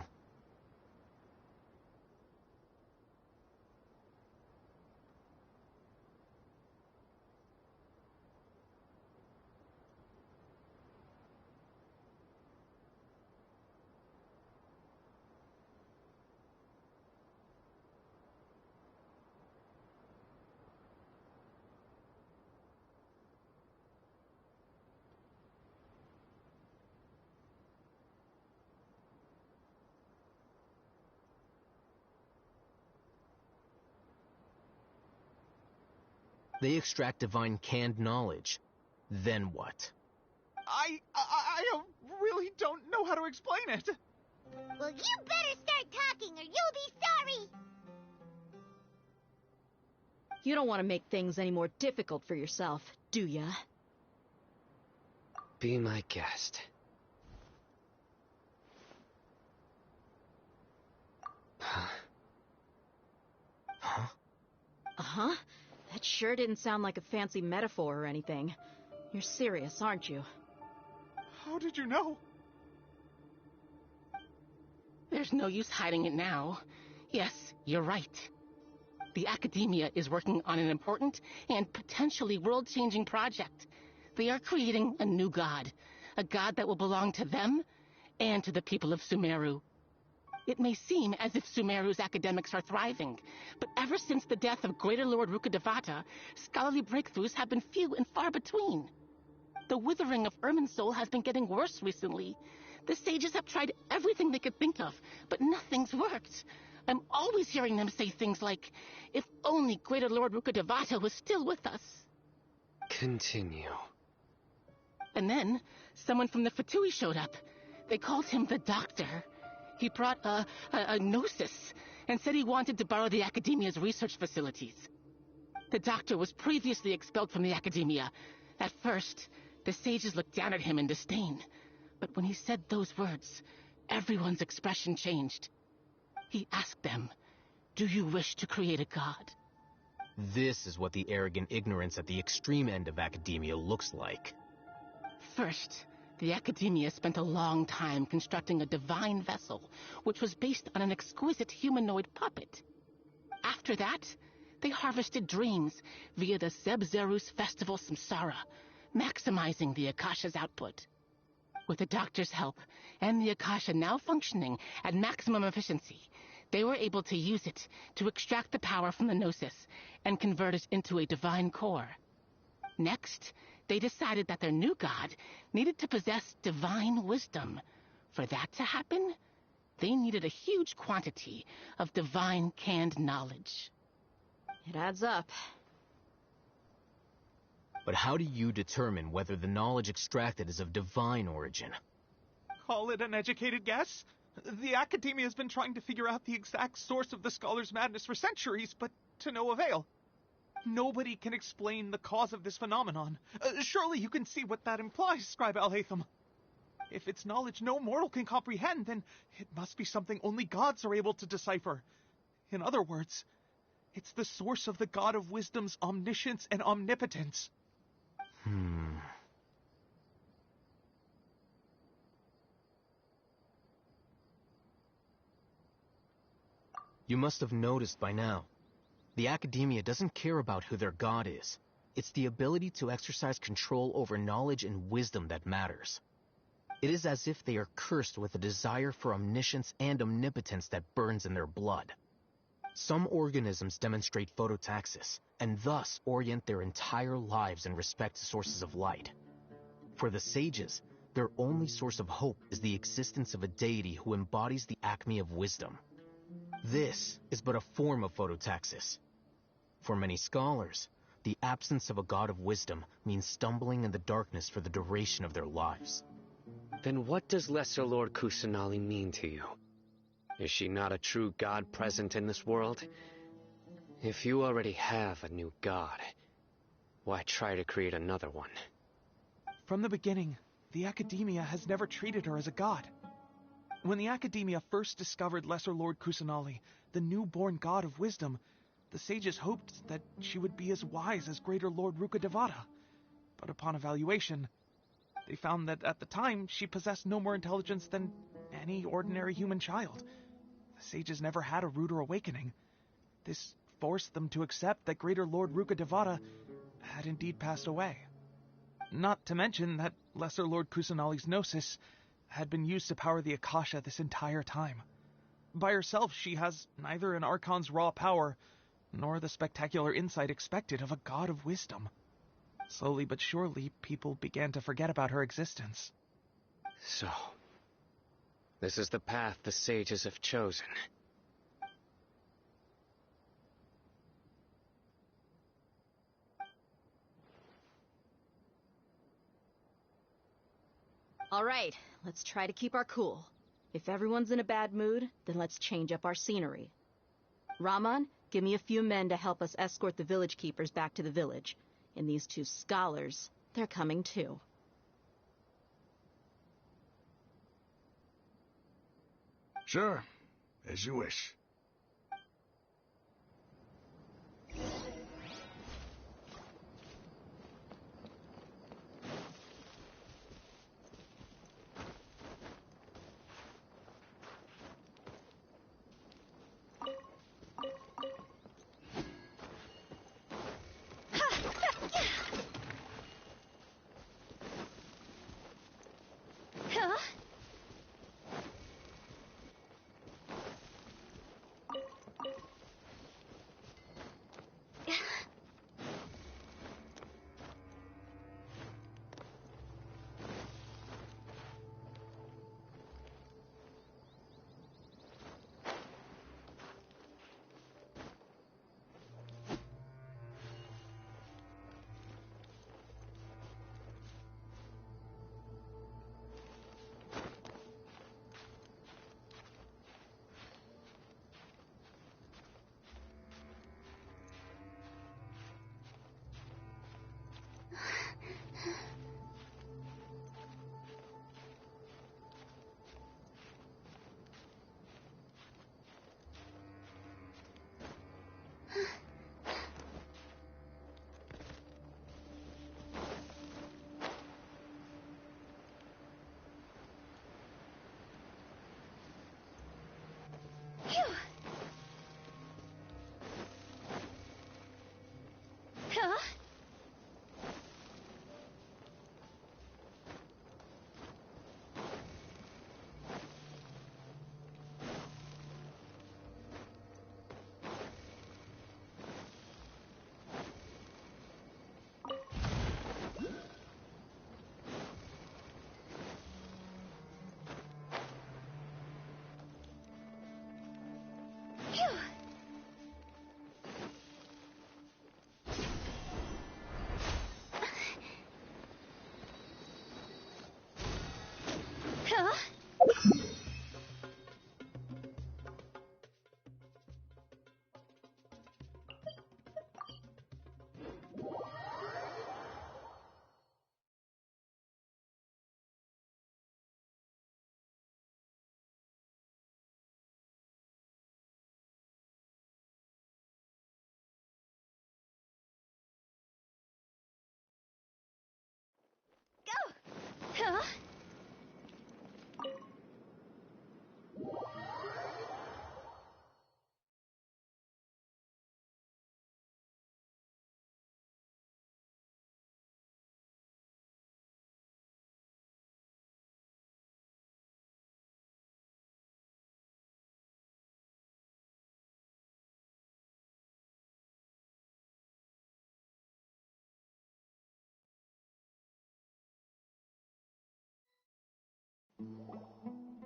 They extract divine canned knowledge. Then what? I really don't know how to explain it. Well, you better start talking or you'll be sorry! You don't want to make things any more difficult for yourself, do ya? Be my guest. Huh? Uh-huh. That sure didn't sound like a fancy metaphor or anything. You're serious, aren't you? How did you know? There's no use hiding it now. Yes, you're right. The Academia is working on an important and potentially world-changing project. They are creating a new god. A god that will belong to them and to the people of Sumeru. It may seem as if Sumeru's academics are thriving, but ever since the death of Greater Lord Rukkhadevata, scholarly breakthroughs have been few and far between. The withering of Irminsul has been getting worse recently. The sages have tried everything they could think of, but nothing's worked. I'm always hearing them say things like, if only Greater Lord Rukkhadevata was still with us. Continue. And then, someone from the Fatui showed up. They called him the Doctor. He brought a gnosis, and said he wanted to borrow the Academia's research facilities. The Doctor was previously expelled from the Academia. At first, the sages looked down at him in disdain. But when he said those words, everyone's expression changed. He asked them, do you wish to create a god? This is what the arrogant ignorance at the extreme end of academia looks like. First, the Academia spent a long time constructing a divine vessel, which was based on an exquisite humanoid puppet. After that, they harvested dreams via the Zeb-Zerus Festival Samsara, maximizing the Akasha's output. With the Doctor's help, and the Akasha now functioning at maximum efficiency, they were able to use it to extract the power from the Gnosis and convert it into a divine core. Next, they decided that their new god needed to possess divine wisdom. For that to happen, they needed a huge quantity of divine canned knowledge. It adds up. But how do you determine whether the knowledge extracted is of divine origin? Call it an educated guess? The Academia has been trying to figure out the exact source of the scholar's madness for centuries, but to no avail. Nobody can explain the cause of this phenomenon. Surely you can see what that implies, Scribe Al-Haytham. If it's knowledge no mortal can comprehend, then it must be something only gods are able to decipher. In other words, it's the source of the God of Wisdom's omniscience and omnipotence. You must have noticed by now. The Academia doesn't care about who their god is. It's the ability to exercise control over knowledge and wisdom that matters. It is as if they are cursed with a desire for omniscience and omnipotence that burns in their blood. Some organisms demonstrate phototaxis, and thus orient their entire lives in respect to sources of light. For the sages, their only source of hope is the existence of a deity who embodies the acme of wisdom. This is but a form of phototaxis. For many scholars, the absence of a god of wisdom means stumbling in the darkness for the duration of their lives. Then what does Lesser Lord Kusanali mean to you? Is she not a true god present in this world? If you already have a new god, why try to create another one? From the beginning, the Academia has never treated her as a god. When the Academia first discovered Lesser Lord Kusanali, the newborn god of wisdom, the sages hoped that she would be as wise as Greater Lord Rukkhadevata. But upon evaluation, they found that at the time she possessed no more intelligence than any ordinary human child. The sages never had a ruder awakening. This forced them to accept that Greater Lord Rukkhadevata had indeed passed away. Not to mention that Lesser Lord Kusanali's gnosis had been used to power the Akasha this entire time. By herself, she has neither an Archon's raw power, nor the spectacular insight expected of a god of wisdom. Slowly but surely, people began to forget about her existence. So, this is the path the sages have chosen. All right, let's try to keep our cool. If everyone's in a bad mood, then let's change up our scenery. Rahman, give me a few men to help us escort the village keepers back to the village. And these two scholars, they're coming too. Sure, as you wish. Huh?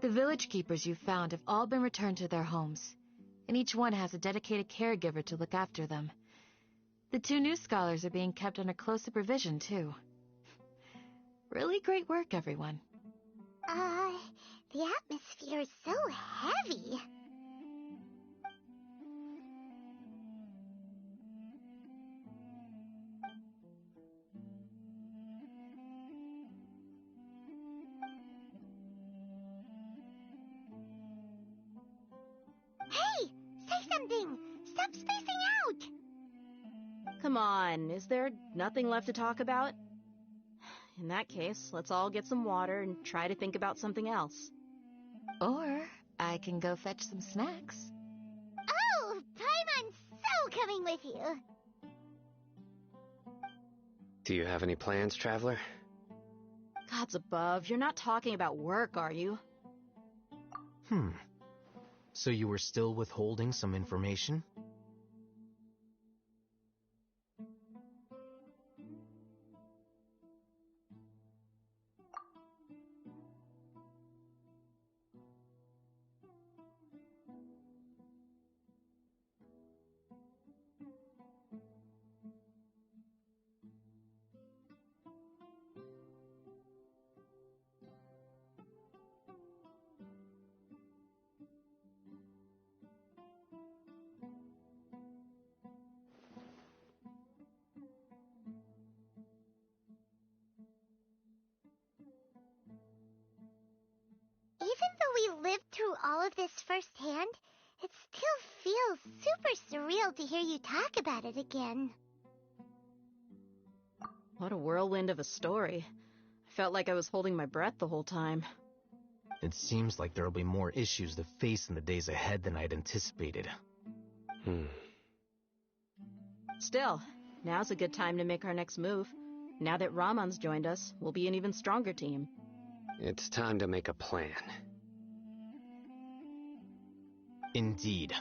The village keepers you found have all been returned to their homes, and each one has a dedicated caregiver to look after them. The two new scholars are being kept under close supervision, too. Really great work, everyone. The atmosphere is so heavy. Hey! Say something! Stop spacing out! Come on, is there nothing left to talk about? In that case, let's all get some water and try to think about something else. Or I can go fetch some snacks. Oh, Paimon's so coming with you. Do you have any plans, Traveler? Gods above, you're not talking about work, are you? So you were still withholding some information? lived through all of this firsthand, it still feels super surreal to hear you talk about it again. What a whirlwind of a story. I felt like I was holding my breath the whole time. It seems like there'll be more issues to face in the days ahead than I'd anticipated. Still, now's a good time to make our next move. Now that Ramon's joined us, we'll be an even stronger team. It's time to make a plan. Indeed.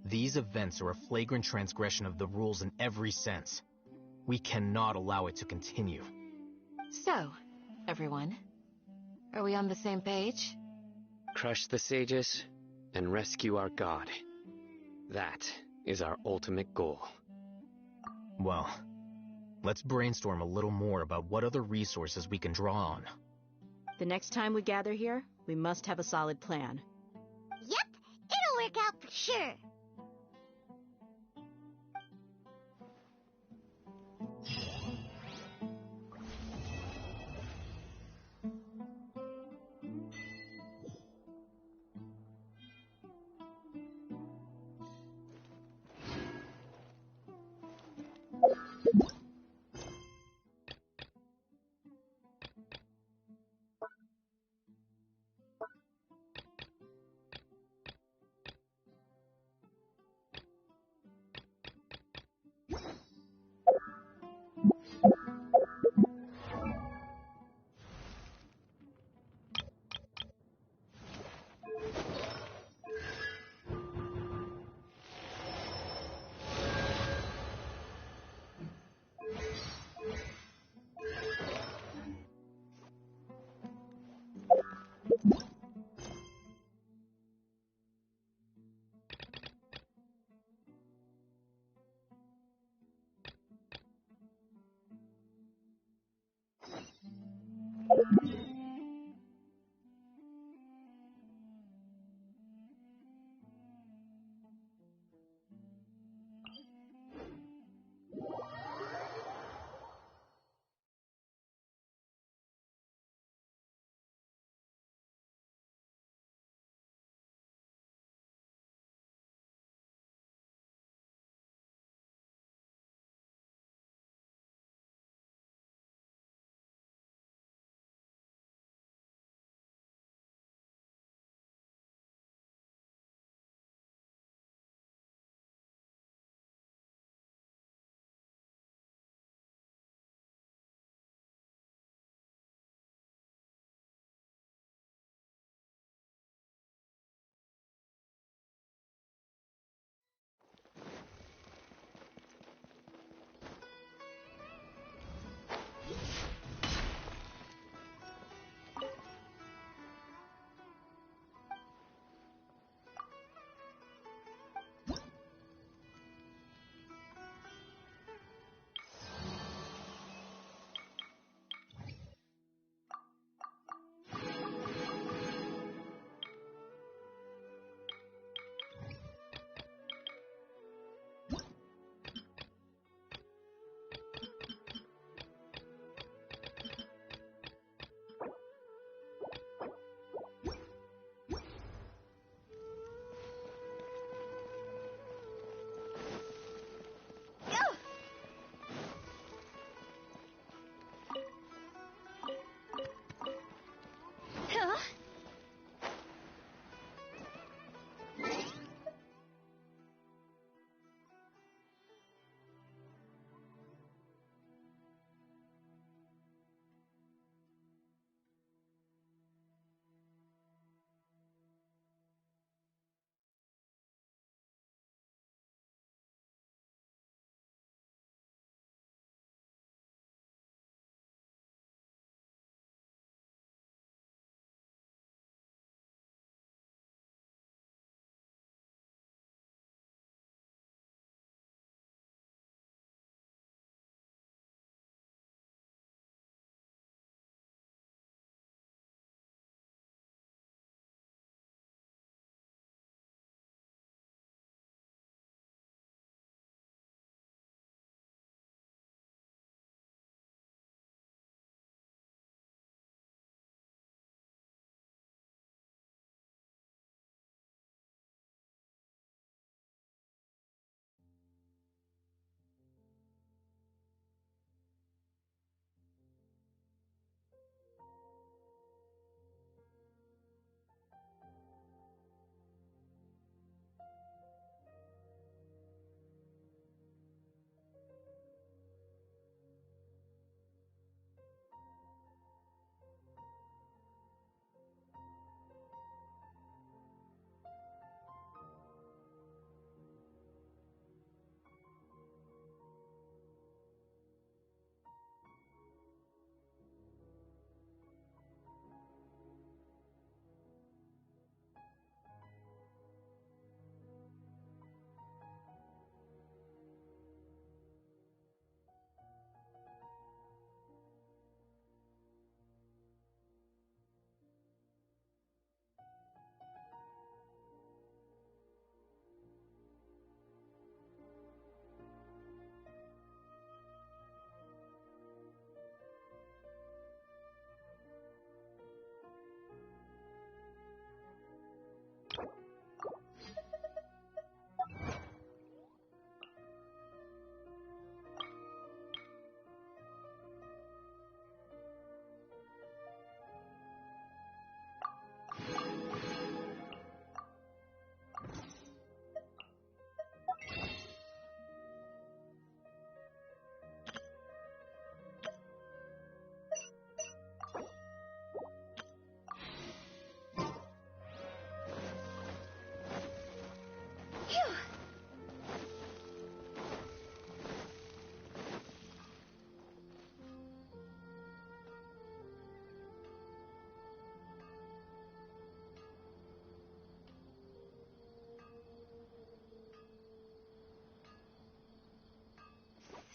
These events are a flagrant transgression of the rules in every sense. We cannot allow it to continue. So, everyone, are we on the same page? Crush the sages and rescue our god. That is our ultimate goal. Well, let's brainstorm a little more about what other resources we can draw on. The next time we gather here, we must have a solid plan. Yep, it'll work out for sure.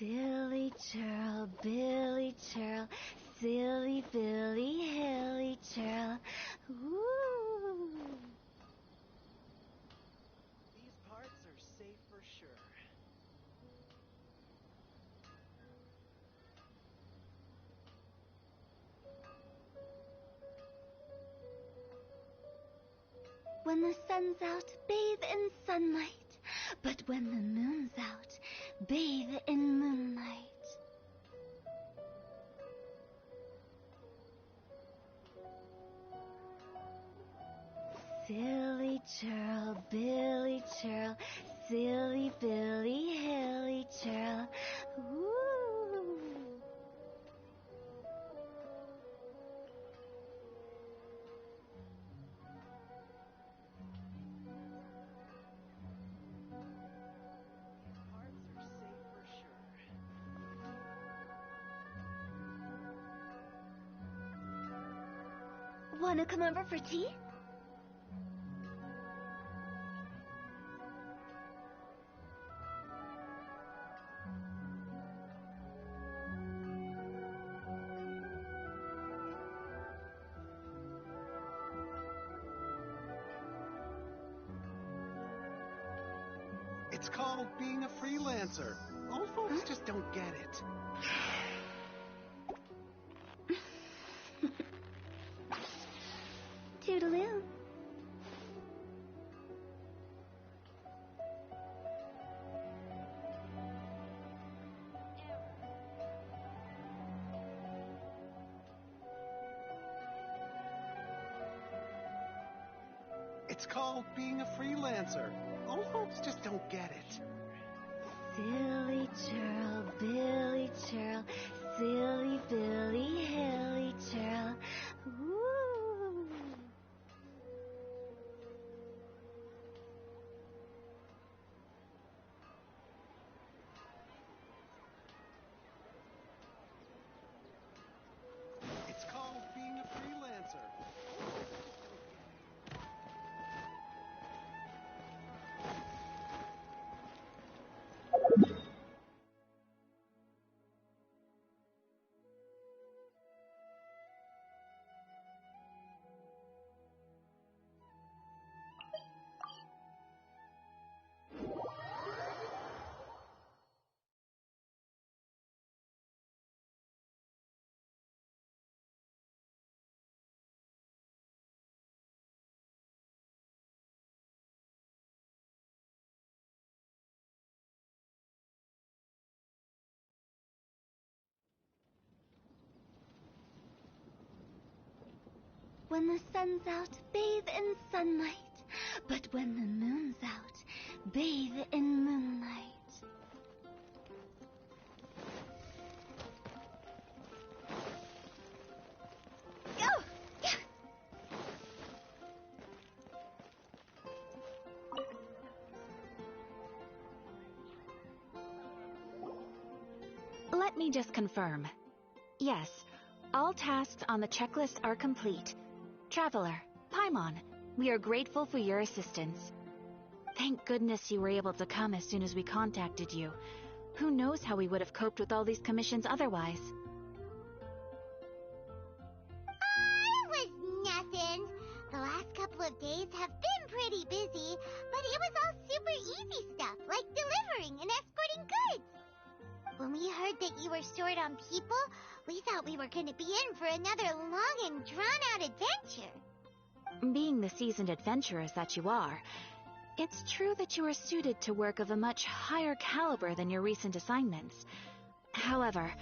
Silly churl, Billy churl, silly Billy, hilly churl. Ooh. These parts are safe for sure. When the sun's out, bathe in sunlight. But when the moon's out, bathe in moonlight. Silly churl, Billy churl, silly Billy, hilly churl. Ooh. Wanna come over for tea? It's called being a freelancer. Old folks just don't get it. Toodaloo. It's called being a freelancer. Old folks just don't get it. Silly churl, Billy churl, silly Billy, hilly churl. Ooh. It's called being a freelancer. When the sun's out, bathe in sunlight. But when the moon's out, bathe in moonlight. Go! Let me just confirm. Yes, all tasks on the checklist are complete. Traveler, Paimon, we are grateful for your assistance. Thank goodness you were able to come as soon as we contacted you. Who knows how we would have coped with all these commissions otherwise? It was nothing. The last couple of days have been pretty busy, but it was all super easy stuff, like delivering and escorting goods. When we heard that you were short on people, we thought we were going to be in for another long and drawn-out adventure. Being the seasoned adventurers that you are, it's true that you are suited to work of a much higher caliber than your recent assignments. However,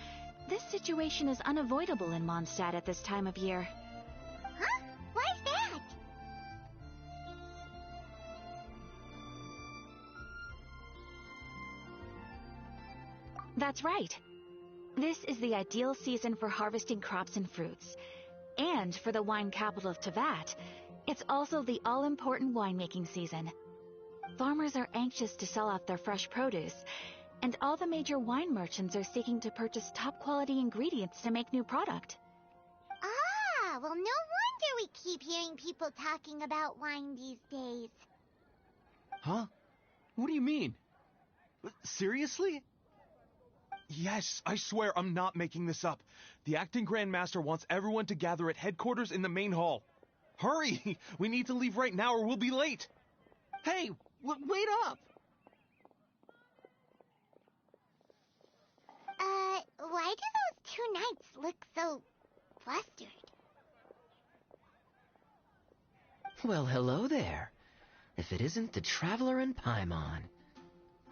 this situation is unavoidable in Mondstadt at this time of year. Huh? Why's that? That's right. This is the ideal season for harvesting crops and fruits. And for the wine capital of Teyvat, it's also the all-important winemaking season. Farmers are anxious to sell off their fresh produce, and all the major wine merchants are seeking to purchase top-quality ingredients to make new product. Ah, well, no wonder we keep hearing people talking about wine these days. Huh? What do you mean? Seriously? Yes, I swear I'm not making this up. The acting Grand Master wants everyone to gather at headquarters in the main hall. Hurry! We need to leave right now or we'll be late. Hey, wait up! Why do those two knights look so flustered? Well, hello there. If it isn't the Traveler and Paimon.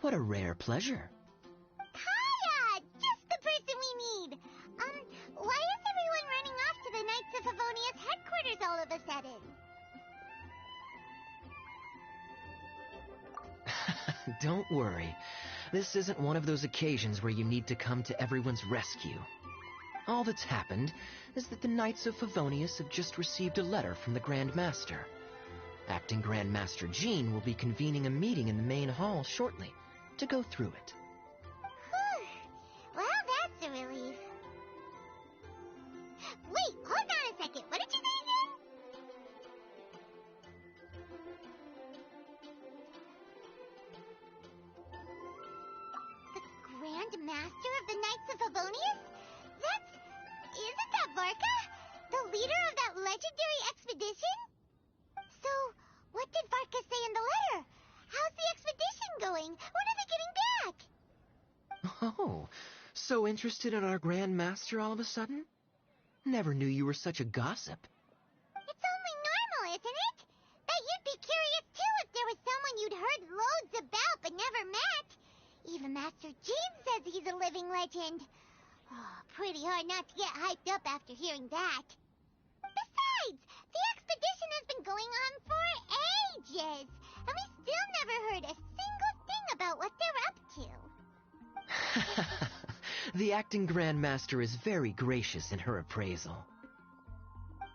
What a rare pleasure. Kaya! Just the person we need! Why is everyone running off to the Knights of Favonia's headquarters all of a sudden? Don't worry. This isn't one of those occasions where you need to come to everyone's rescue. All that's happened is that the Knights of Favonius have just received a letter from the Grand Master. Acting Grand Master Jean will be convening a meeting in the main hall shortly to go through it. Well, that's a relief. Wait, hold on a second. What did you say again? The Grand Master of the Knights of Favonius? Isn't that Varka? The leader of that legendary expedition? So, what did Varka say in the letter? How's the expedition going? When are they getting back? Oh, so interested in our Grand Master all of a sudden? Never knew you were such a gossip. It's only normal, isn't it? That you'd be curious too if there was someone you'd heard loads about but never met. Even Master Jean says he's a living legend. Oh, pretty hard not to get hyped up after hearing that. Besides, the expedition has been going on for ages, and we still never heard a single thing about what they're up to. The acting Grand Master is very gracious in her appraisal.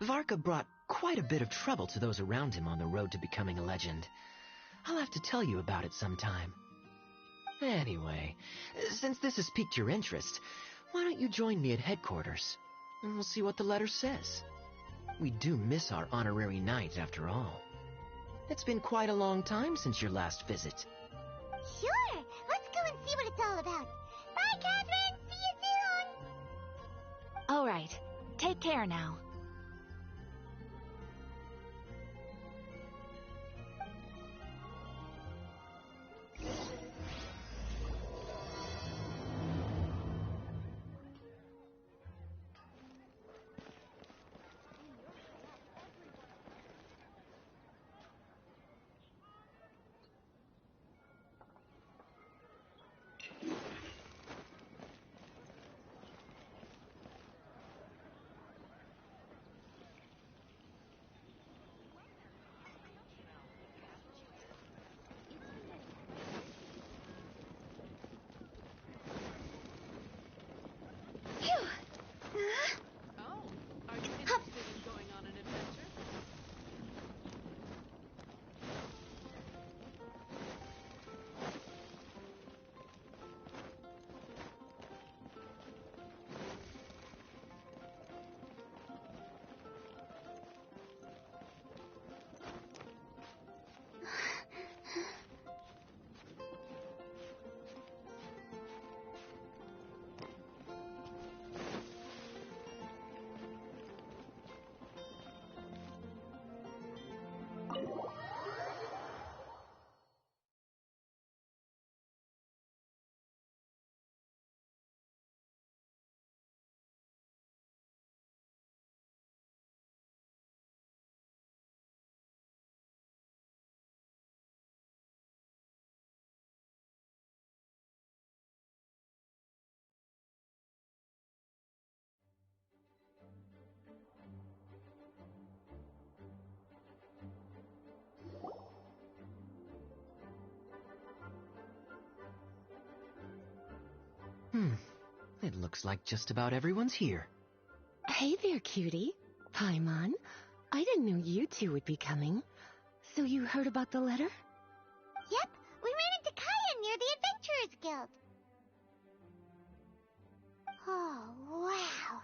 Varka brought quite a bit of trouble to those around him on the road to becoming a legend. I'll have to tell you about it sometime. Anyway, since this has piqued your interest, why don't you join me at headquarters, and we'll see what the letter says. We do miss our honorary knight, after all. It's been quite a long time since your last visit. Sure, let's go and see what it's all about. Bye, Catherine! See you soon! All right, take care now. It looks like just about everyone's here. Hey there, cutie. Paimon. I didn't know you two would be coming. So you heard about the letter? Yep, we ran into Kaya near the Adventurers Guild. Oh, wow.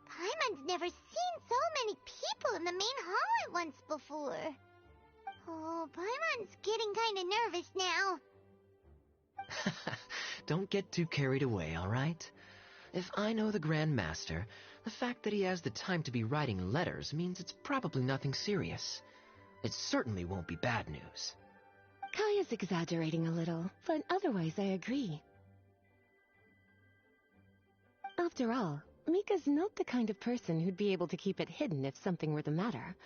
Paimon's never seen so many people in the main hall at once before. Oh, Paimon's getting kinda nervous now. don't get too carried away, all right? If I know the Grand Master, the fact that he has the time to be writing letters means it's probably nothing serious. It certainly won't be bad news. Kaya's exaggerating a little, but otherwise I agree. After all, Mika's not the kind of person who'd be able to keep it hidden if something were the matter.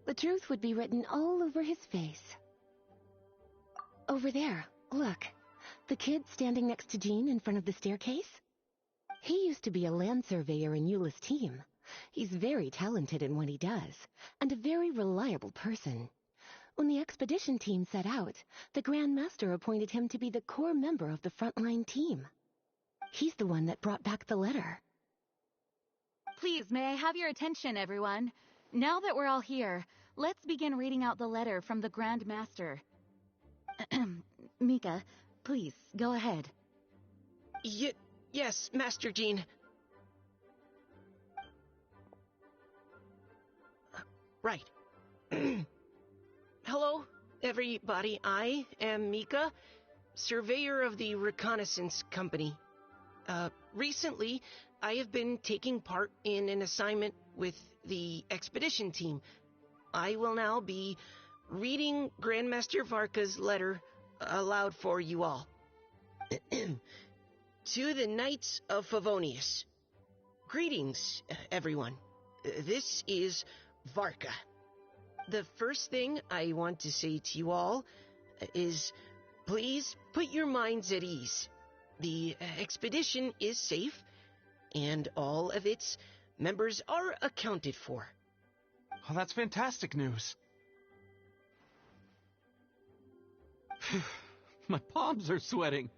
The truth would be written all over his face. Over there, look. The kid standing next to Jean in front of the staircase? He used to be a land surveyor in Eula's team. He's very talented in what he does, and a very reliable person. When the expedition team set out, the Grand Master appointed him to be the core member of the frontline team. He's the one that brought back the letter. Please, may I have your attention, everyone? Now that we're all here, let's begin reading out the letter from the Grand Master. Mika, please, go ahead. Yes, Master Jean. Right. Hello, everybody. I am Mika, surveyor of the Reconnaissance Company. Recently, I have been taking part in an assignment with the expedition team. I will now be reading Grandmaster Varka's letter aloud for you all. To the Knights of Favonius. Greetings, everyone. This is Varka. The first thing I want to say to you all is, please put your minds at ease. The expedition is safe, and all of its members are accounted for. Oh, that's fantastic news. My palms are sweating.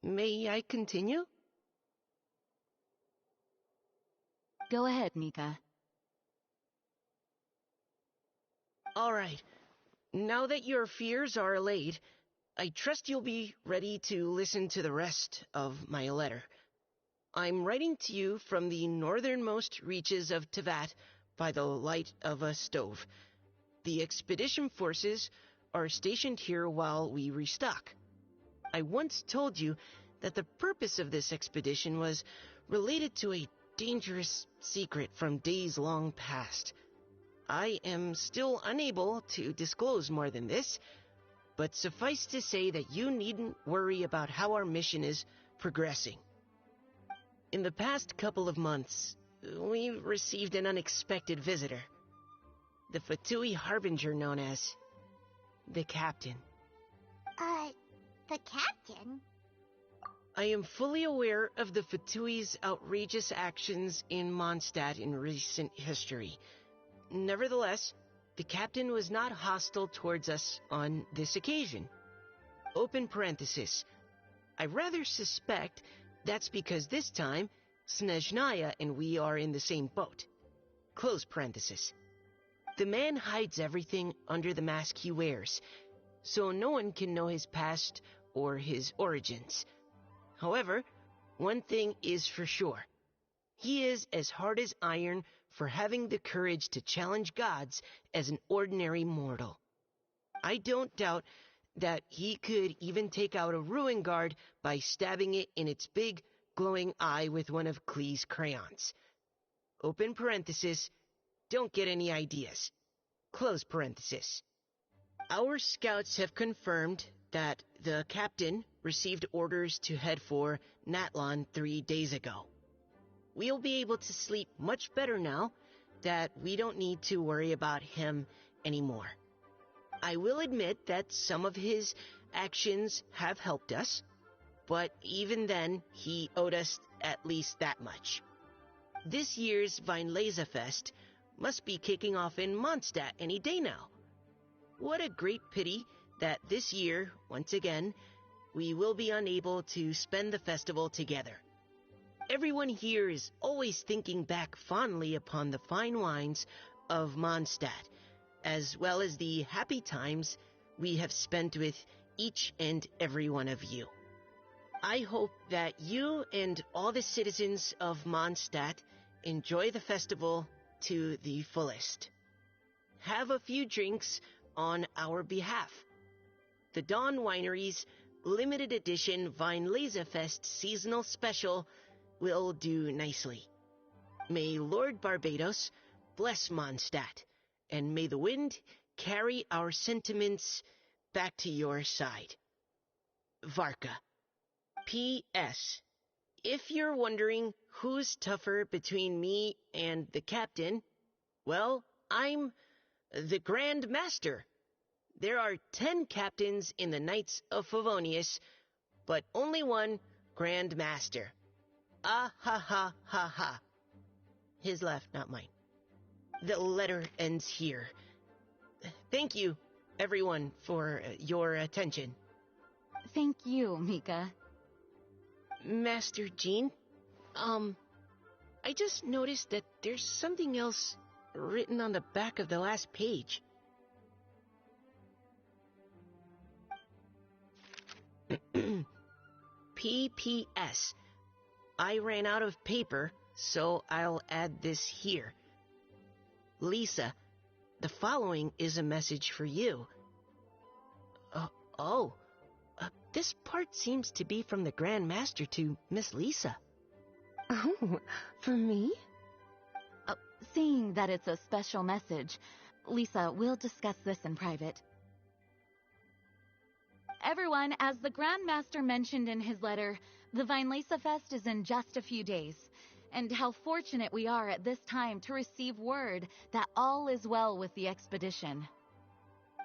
May I continue? Go ahead, Mika. All right. Now that your fears are allayed, I trust you'll be ready to listen to the rest of my letter. I'm writing to you from the northernmost reaches of Tevat by the light of a stove. The expedition forces are stationed here while we restock. I once told you that the purpose of this expedition was related to a dangerous secret from days long past. I am still unable to disclose more than this, but suffice to say that you needn't worry about how our mission is progressing. In the past couple of months, we received an unexpected visitor. The Fatui Harbinger known as the Captain. The Captain? I am fully aware of the Fatui's outrageous actions in Mondstadt in recent history. Nevertheless, the Captain was not hostile towards us on this occasion. Open parenthesis. I rather suspect that's because this time, Snezhnaya and we are in the same boat. Close parenthesis. The man hides everything under the mask he wears, so no one can know his past or his origins. However, one thing is for sure. He is as hard as iron for having the courage to challenge gods as an ordinary mortal. I don't doubt that he could even take out a ruin guard by stabbing it in its big, glowing eye with one of Klee's crayons. Open parenthesis, don't get any ideas. Close parenthesis. Our scouts have confirmed that the Captain received orders to head for Natlon 3 days ago. We'll be able to sleep much better now that we don't need to worry about him anymore. I will admit that some of his actions have helped us, but even then, he owed us at least that much. This year's Weinlesefest must be kicking off in Mondstadt any day now. What a great pity that this year, once again, we will be unable to spend the festival together. Everyone here is always thinking back fondly upon the fine wines of Mondstadt, as well as the happy times we have spent with each and every one of you. I hope that you and all the citizens of Mondstadt enjoy the festival to the fullest. have a few drinks on our behalf. The Dawn Winery's limited edition Vine Laserfest seasonal special will do nicely. May Lord Barbados bless Mondstadt, and may the wind carry our sentiments back to your side. Varka. P.S. If you're wondering who's tougher between me and the captain, well, I'm the Grand Master. There are 10 captains in the Knights of Favonius, but only one Grand Master. Ah ha ha ha ha. His laugh, not mine. The letter ends here. Thank you, everyone, for your attention. Thank you, Mika. Master Jean, I just noticed that there's something else written on the back of the last page. P.P.S. I ran out of paper, so I'll add this here. Lisa, the following is a message for you. This part seems to be from the Grand Master to Miss Lisa. Oh, for me? Seeing that it's a special message, Lisa, we'll discuss this in private. Everyone, as the Grand Master mentioned in his letter, the Vinelesa Fest is in just a few days, and how fortunate we are at this time to receive word that all is well with the expedition.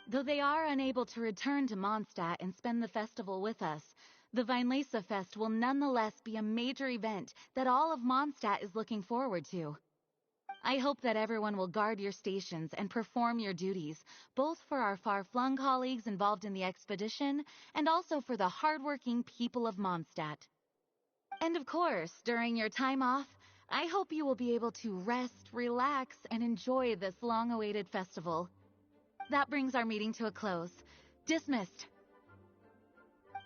Though they are unable to return to Mondstadt and spend the festival with us, the Vinelesa Fest will nonetheless be a major event that all of Mondstadt is looking forward to. I hope that everyone will guard your stations and perform your duties, both for our far-flung colleagues involved in the expedition and also for the hardworking people of Mondstadt. And of course, during your time off, I hope you will be able to rest, relax, and enjoy this long-awaited festival. That brings our meeting to a close. Dismissed.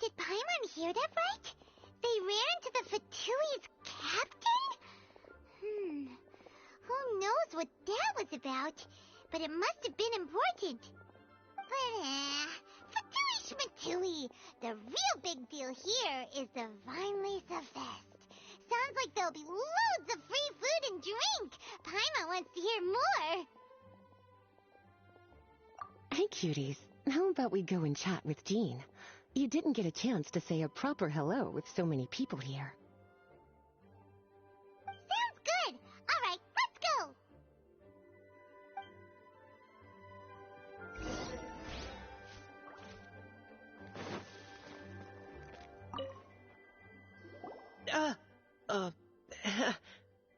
Did Paimon hear that right? They ran into the Fatui's captain? Who knows what that was about? But it must have been important. But, Fatui Schmatui. The real big deal here is the Vinelesa Fest. Sounds like there'll be loads of free food and drink. Paimon wants to hear more. Hey, cuties. How about we go and chat with Jean? You didn't get a chance to say a proper hello with so many people here. Sounds good. All right, let's go.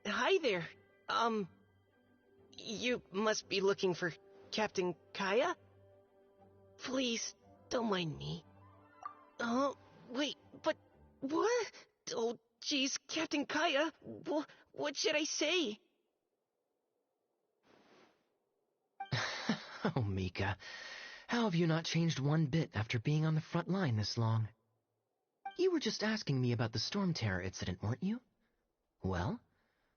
Hi there. You must be looking for Captain Kaya? Please, don't mind me. Wait, but what? Oh, jeez, Captain Kaya, what should I say? Oh, Mika, how have you not changed one bit after being on the front line this long? You were just asking me about the Storm Terror incident, weren't you? Well,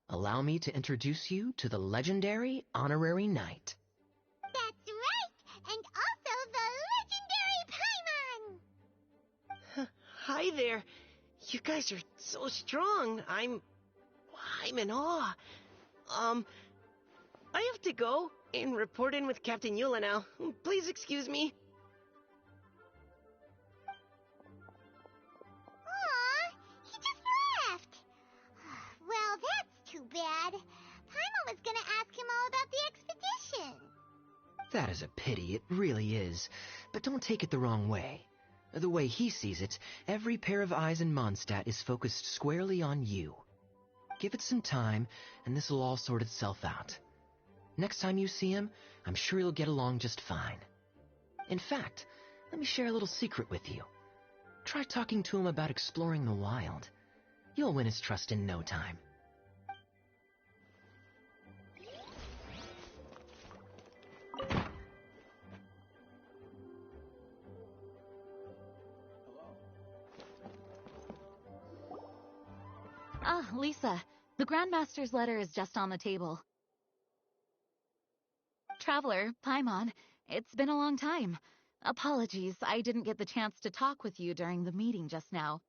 allow me to introduce you to the legendary Honorary Knight. That's right, and also the legendary Paimon! Hi there. You guys are so strong. I'm in awe. I have to go and report in with Captain Eula now. Please excuse me. Aw, he just left. Well, that's too bad. Paimon was gonna ask him all about the expedition. That is a pity, it really is. But don't take it the wrong way. The way he sees it, every pair of eyes in Mondstadt is focused squarely on you. Give it some time, and this will all sort itself out. Next time you see him, I'm sure you'll get along just fine. In fact, let me share a little secret with you. Try talking to him about exploring the wild. You'll win his trust in no time. Ah, Lisa, the Grandmaster's letter is just on the table. traveler, Paimon. It's been a long time. Apologies, I didn't get the chance to talk with you during the meeting just now.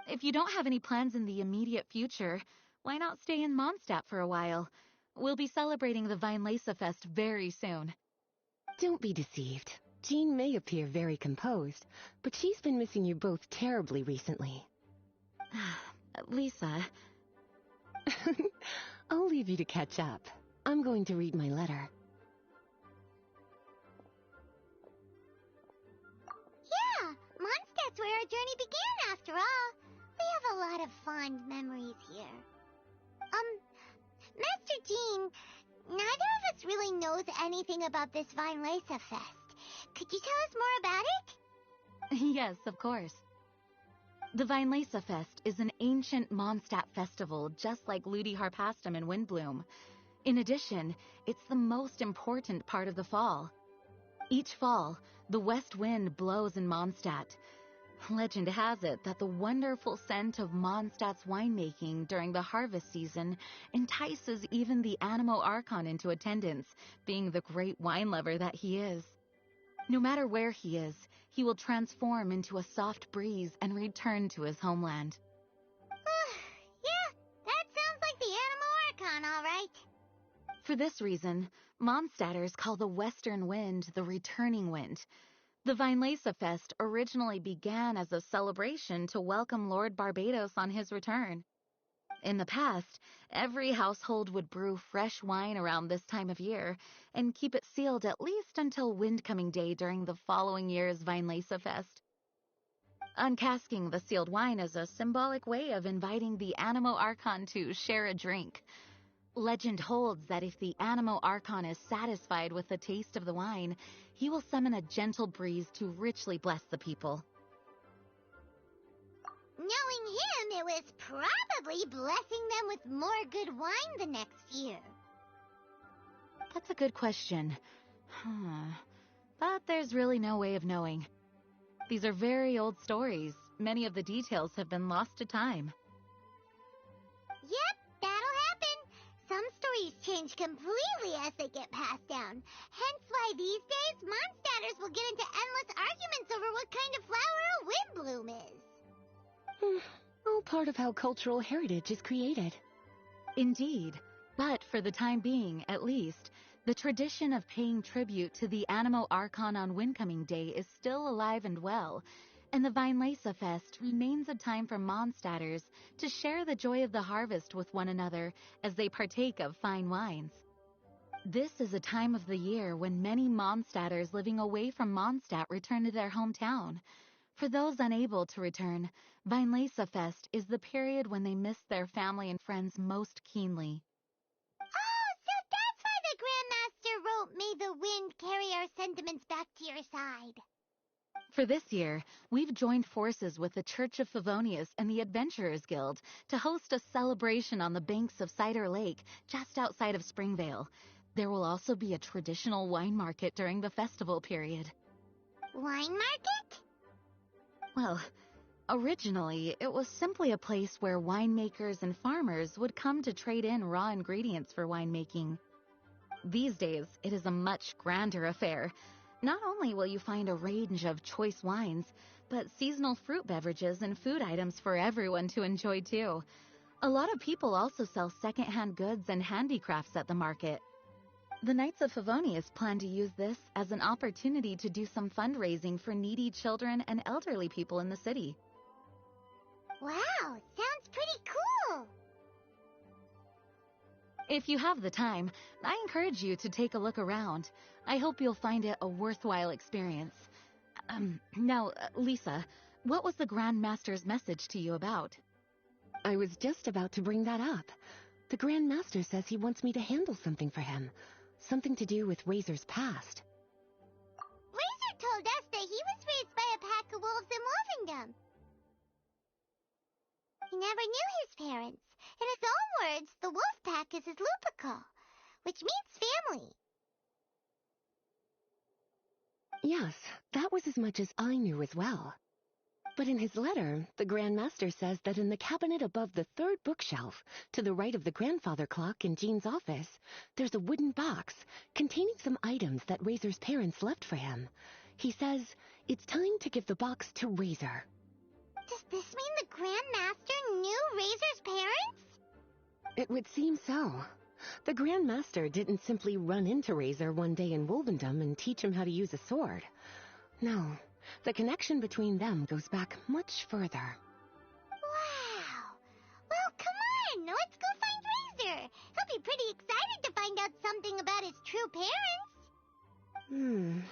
If you don't have any plans in the immediate future, why not stay in Mondstadt for a while? We'll be celebrating the Weinlese Fest very soon. Don't be deceived. Jean may appear very composed, but she's been missing you both terribly recently. Lisa... I'll leave you to catch up. I'm going to read my letter. Yeah, Mondstadt's where our journey began, after all. We have a lot of fond memories here. Master Jean, neither of us really knows anything about this Weinlese Fest. Could you tell us more about it? Yes, of course. The Weinlese Fest is an ancient Mondstadt festival, just like Ludi Harpastum and Windbloom. In addition, it's the most important part of the fall. Each fall, the west wind blows in Mondstadt. Legend has it that the wonderful scent of Mondstadt's winemaking during the harvest season entices even the Animo Archon into attendance, being the great wine lover that he is. No matter where he is, he will transform into a soft breeze and return to his homeland. Yeah, that sounds like the Animo Archon, all right. For this reason, Mondstadters call the western wind the returning wind. The Weinlese Fest originally began as a celebration to welcome Lord Barbados on his return. In the past, every household would brew fresh wine around this time of year and keep it sealed at least until Windcoming Day during the following year's Weinlese Fest. Uncasking the sealed wine is a symbolic way of inviting the Animo Archon to share a drink. Legend holds that if the Animo Archon is satisfied with the taste of the wine, he will summon a gentle breeze to richly bless the people. Knowing him, it was probably blessing them with more good wine the next year. That's a good question. But there's really no way of knowing. These are very old stories. Many of the details have been lost to time. Yep, that'll happen. Some stories change completely as they get passed down. Hence why these days, Mondstadters will get into endless arguments over what kind of flower a windbloom is. All part of how cultural heritage is created. Indeed. But for the time being, at least, the tradition of paying tribute to the Animo Archon on Windcoming Day is still alive and well, and the Weinlese Fest remains a time for Mondstadters to share the joy of the harvest with one another as they partake of fine wines. This is a time of the year when many Mondstadters living away from Mondstadt return to their hometown. For those unable to return, Weinlese Fest is the period when they miss their family and friends most keenly. Oh, so that's why the Grandmaster wrote, "May the wind carry our sentiments back to your side." For this year, we've joined forces with the Church of Favonius and the Adventurers Guild to host a celebration on the banks of Cider Lake, just outside of Springvale. There will also be a traditional wine market during the festival period. Wine market? Well, originally, it was simply a place where winemakers and farmers would come to trade in raw ingredients for winemaking. These days, it is a much grander affair. Not only will you find a range of choice wines, but seasonal fruit beverages and food items for everyone to enjoy too. A lot of people also sell second-hand goods and handicrafts at the market. The Knights of Favonius plan to use this as an opportunity to do some fundraising for needy children and elderly people in the city. Wow, sounds pretty cool. If you have the time, I encourage you to take a look around. I hope you'll find it a worthwhile experience. Now, Lisa, what was the Grand Master's message to you about? I was just about to bring that up. The Grand Master says he wants me to handle something for him. Something to do with Razor's past. Razor told us that he was raised by a pack of wolves in Wolvendom. He never knew his parents. In his own words, the wolf pack is his lupical, which means family. Yes, that was as much as I knew as well. But in his letter, the Grand Master says that in the cabinet above the third bookshelf, to the right of the grandfather clock in Jean's office, there's a wooden box containing some items that Razor's parents left for him. He says it's time to give the box to Razor. Does this mean the Grand Master knew Razor's parents? It would seem so. The Grand Master didn't simply run into Razor one day in Wolvendom and teach him how to use a sword. No, the connection between them goes back much further. Wow! Well, come on! Let's go find Razor! He'll be pretty excited to find out something about his true parents.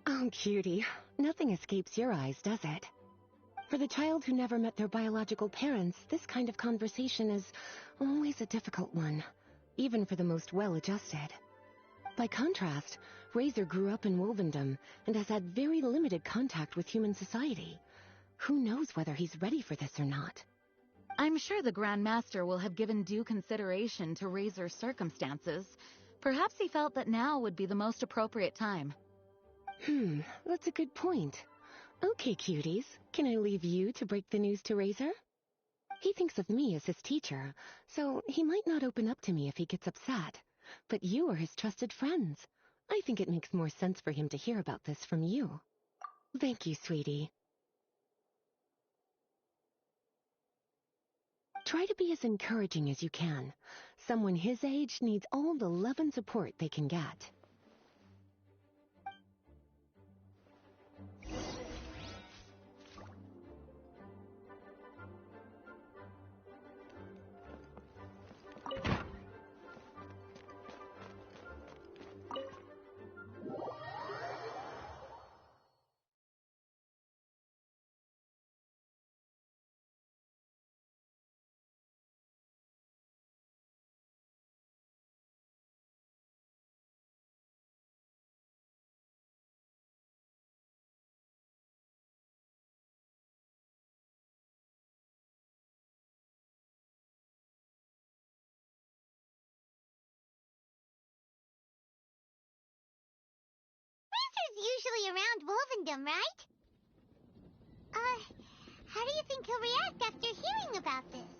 Oh, cutie. Nothing escapes your eyes, does it? For the child who never met their biological parents, this kind of conversation is always a difficult one, even for the most well-adjusted. By contrast, Razor grew up in Wolvendom and has had very limited contact with human society. Who knows whether he's ready for this or not? I'm sure the Grand Master will have given due consideration to Razor's circumstances. Perhaps he felt that now would be the most appropriate time. That's a good point. Okay, cuties, can I leave you to break the news to Razor? He thinks of me as his teacher, so he might not open up to me if he gets upset. But you are his trusted friends. I think it makes more sense for him to hear about this from you. Thank you, sweetie. Try to be as encouraging as you can. Someone his age needs all the love and support they can get. Razor's usually around Wolvendom, right? How do you think he'll react after hearing about this?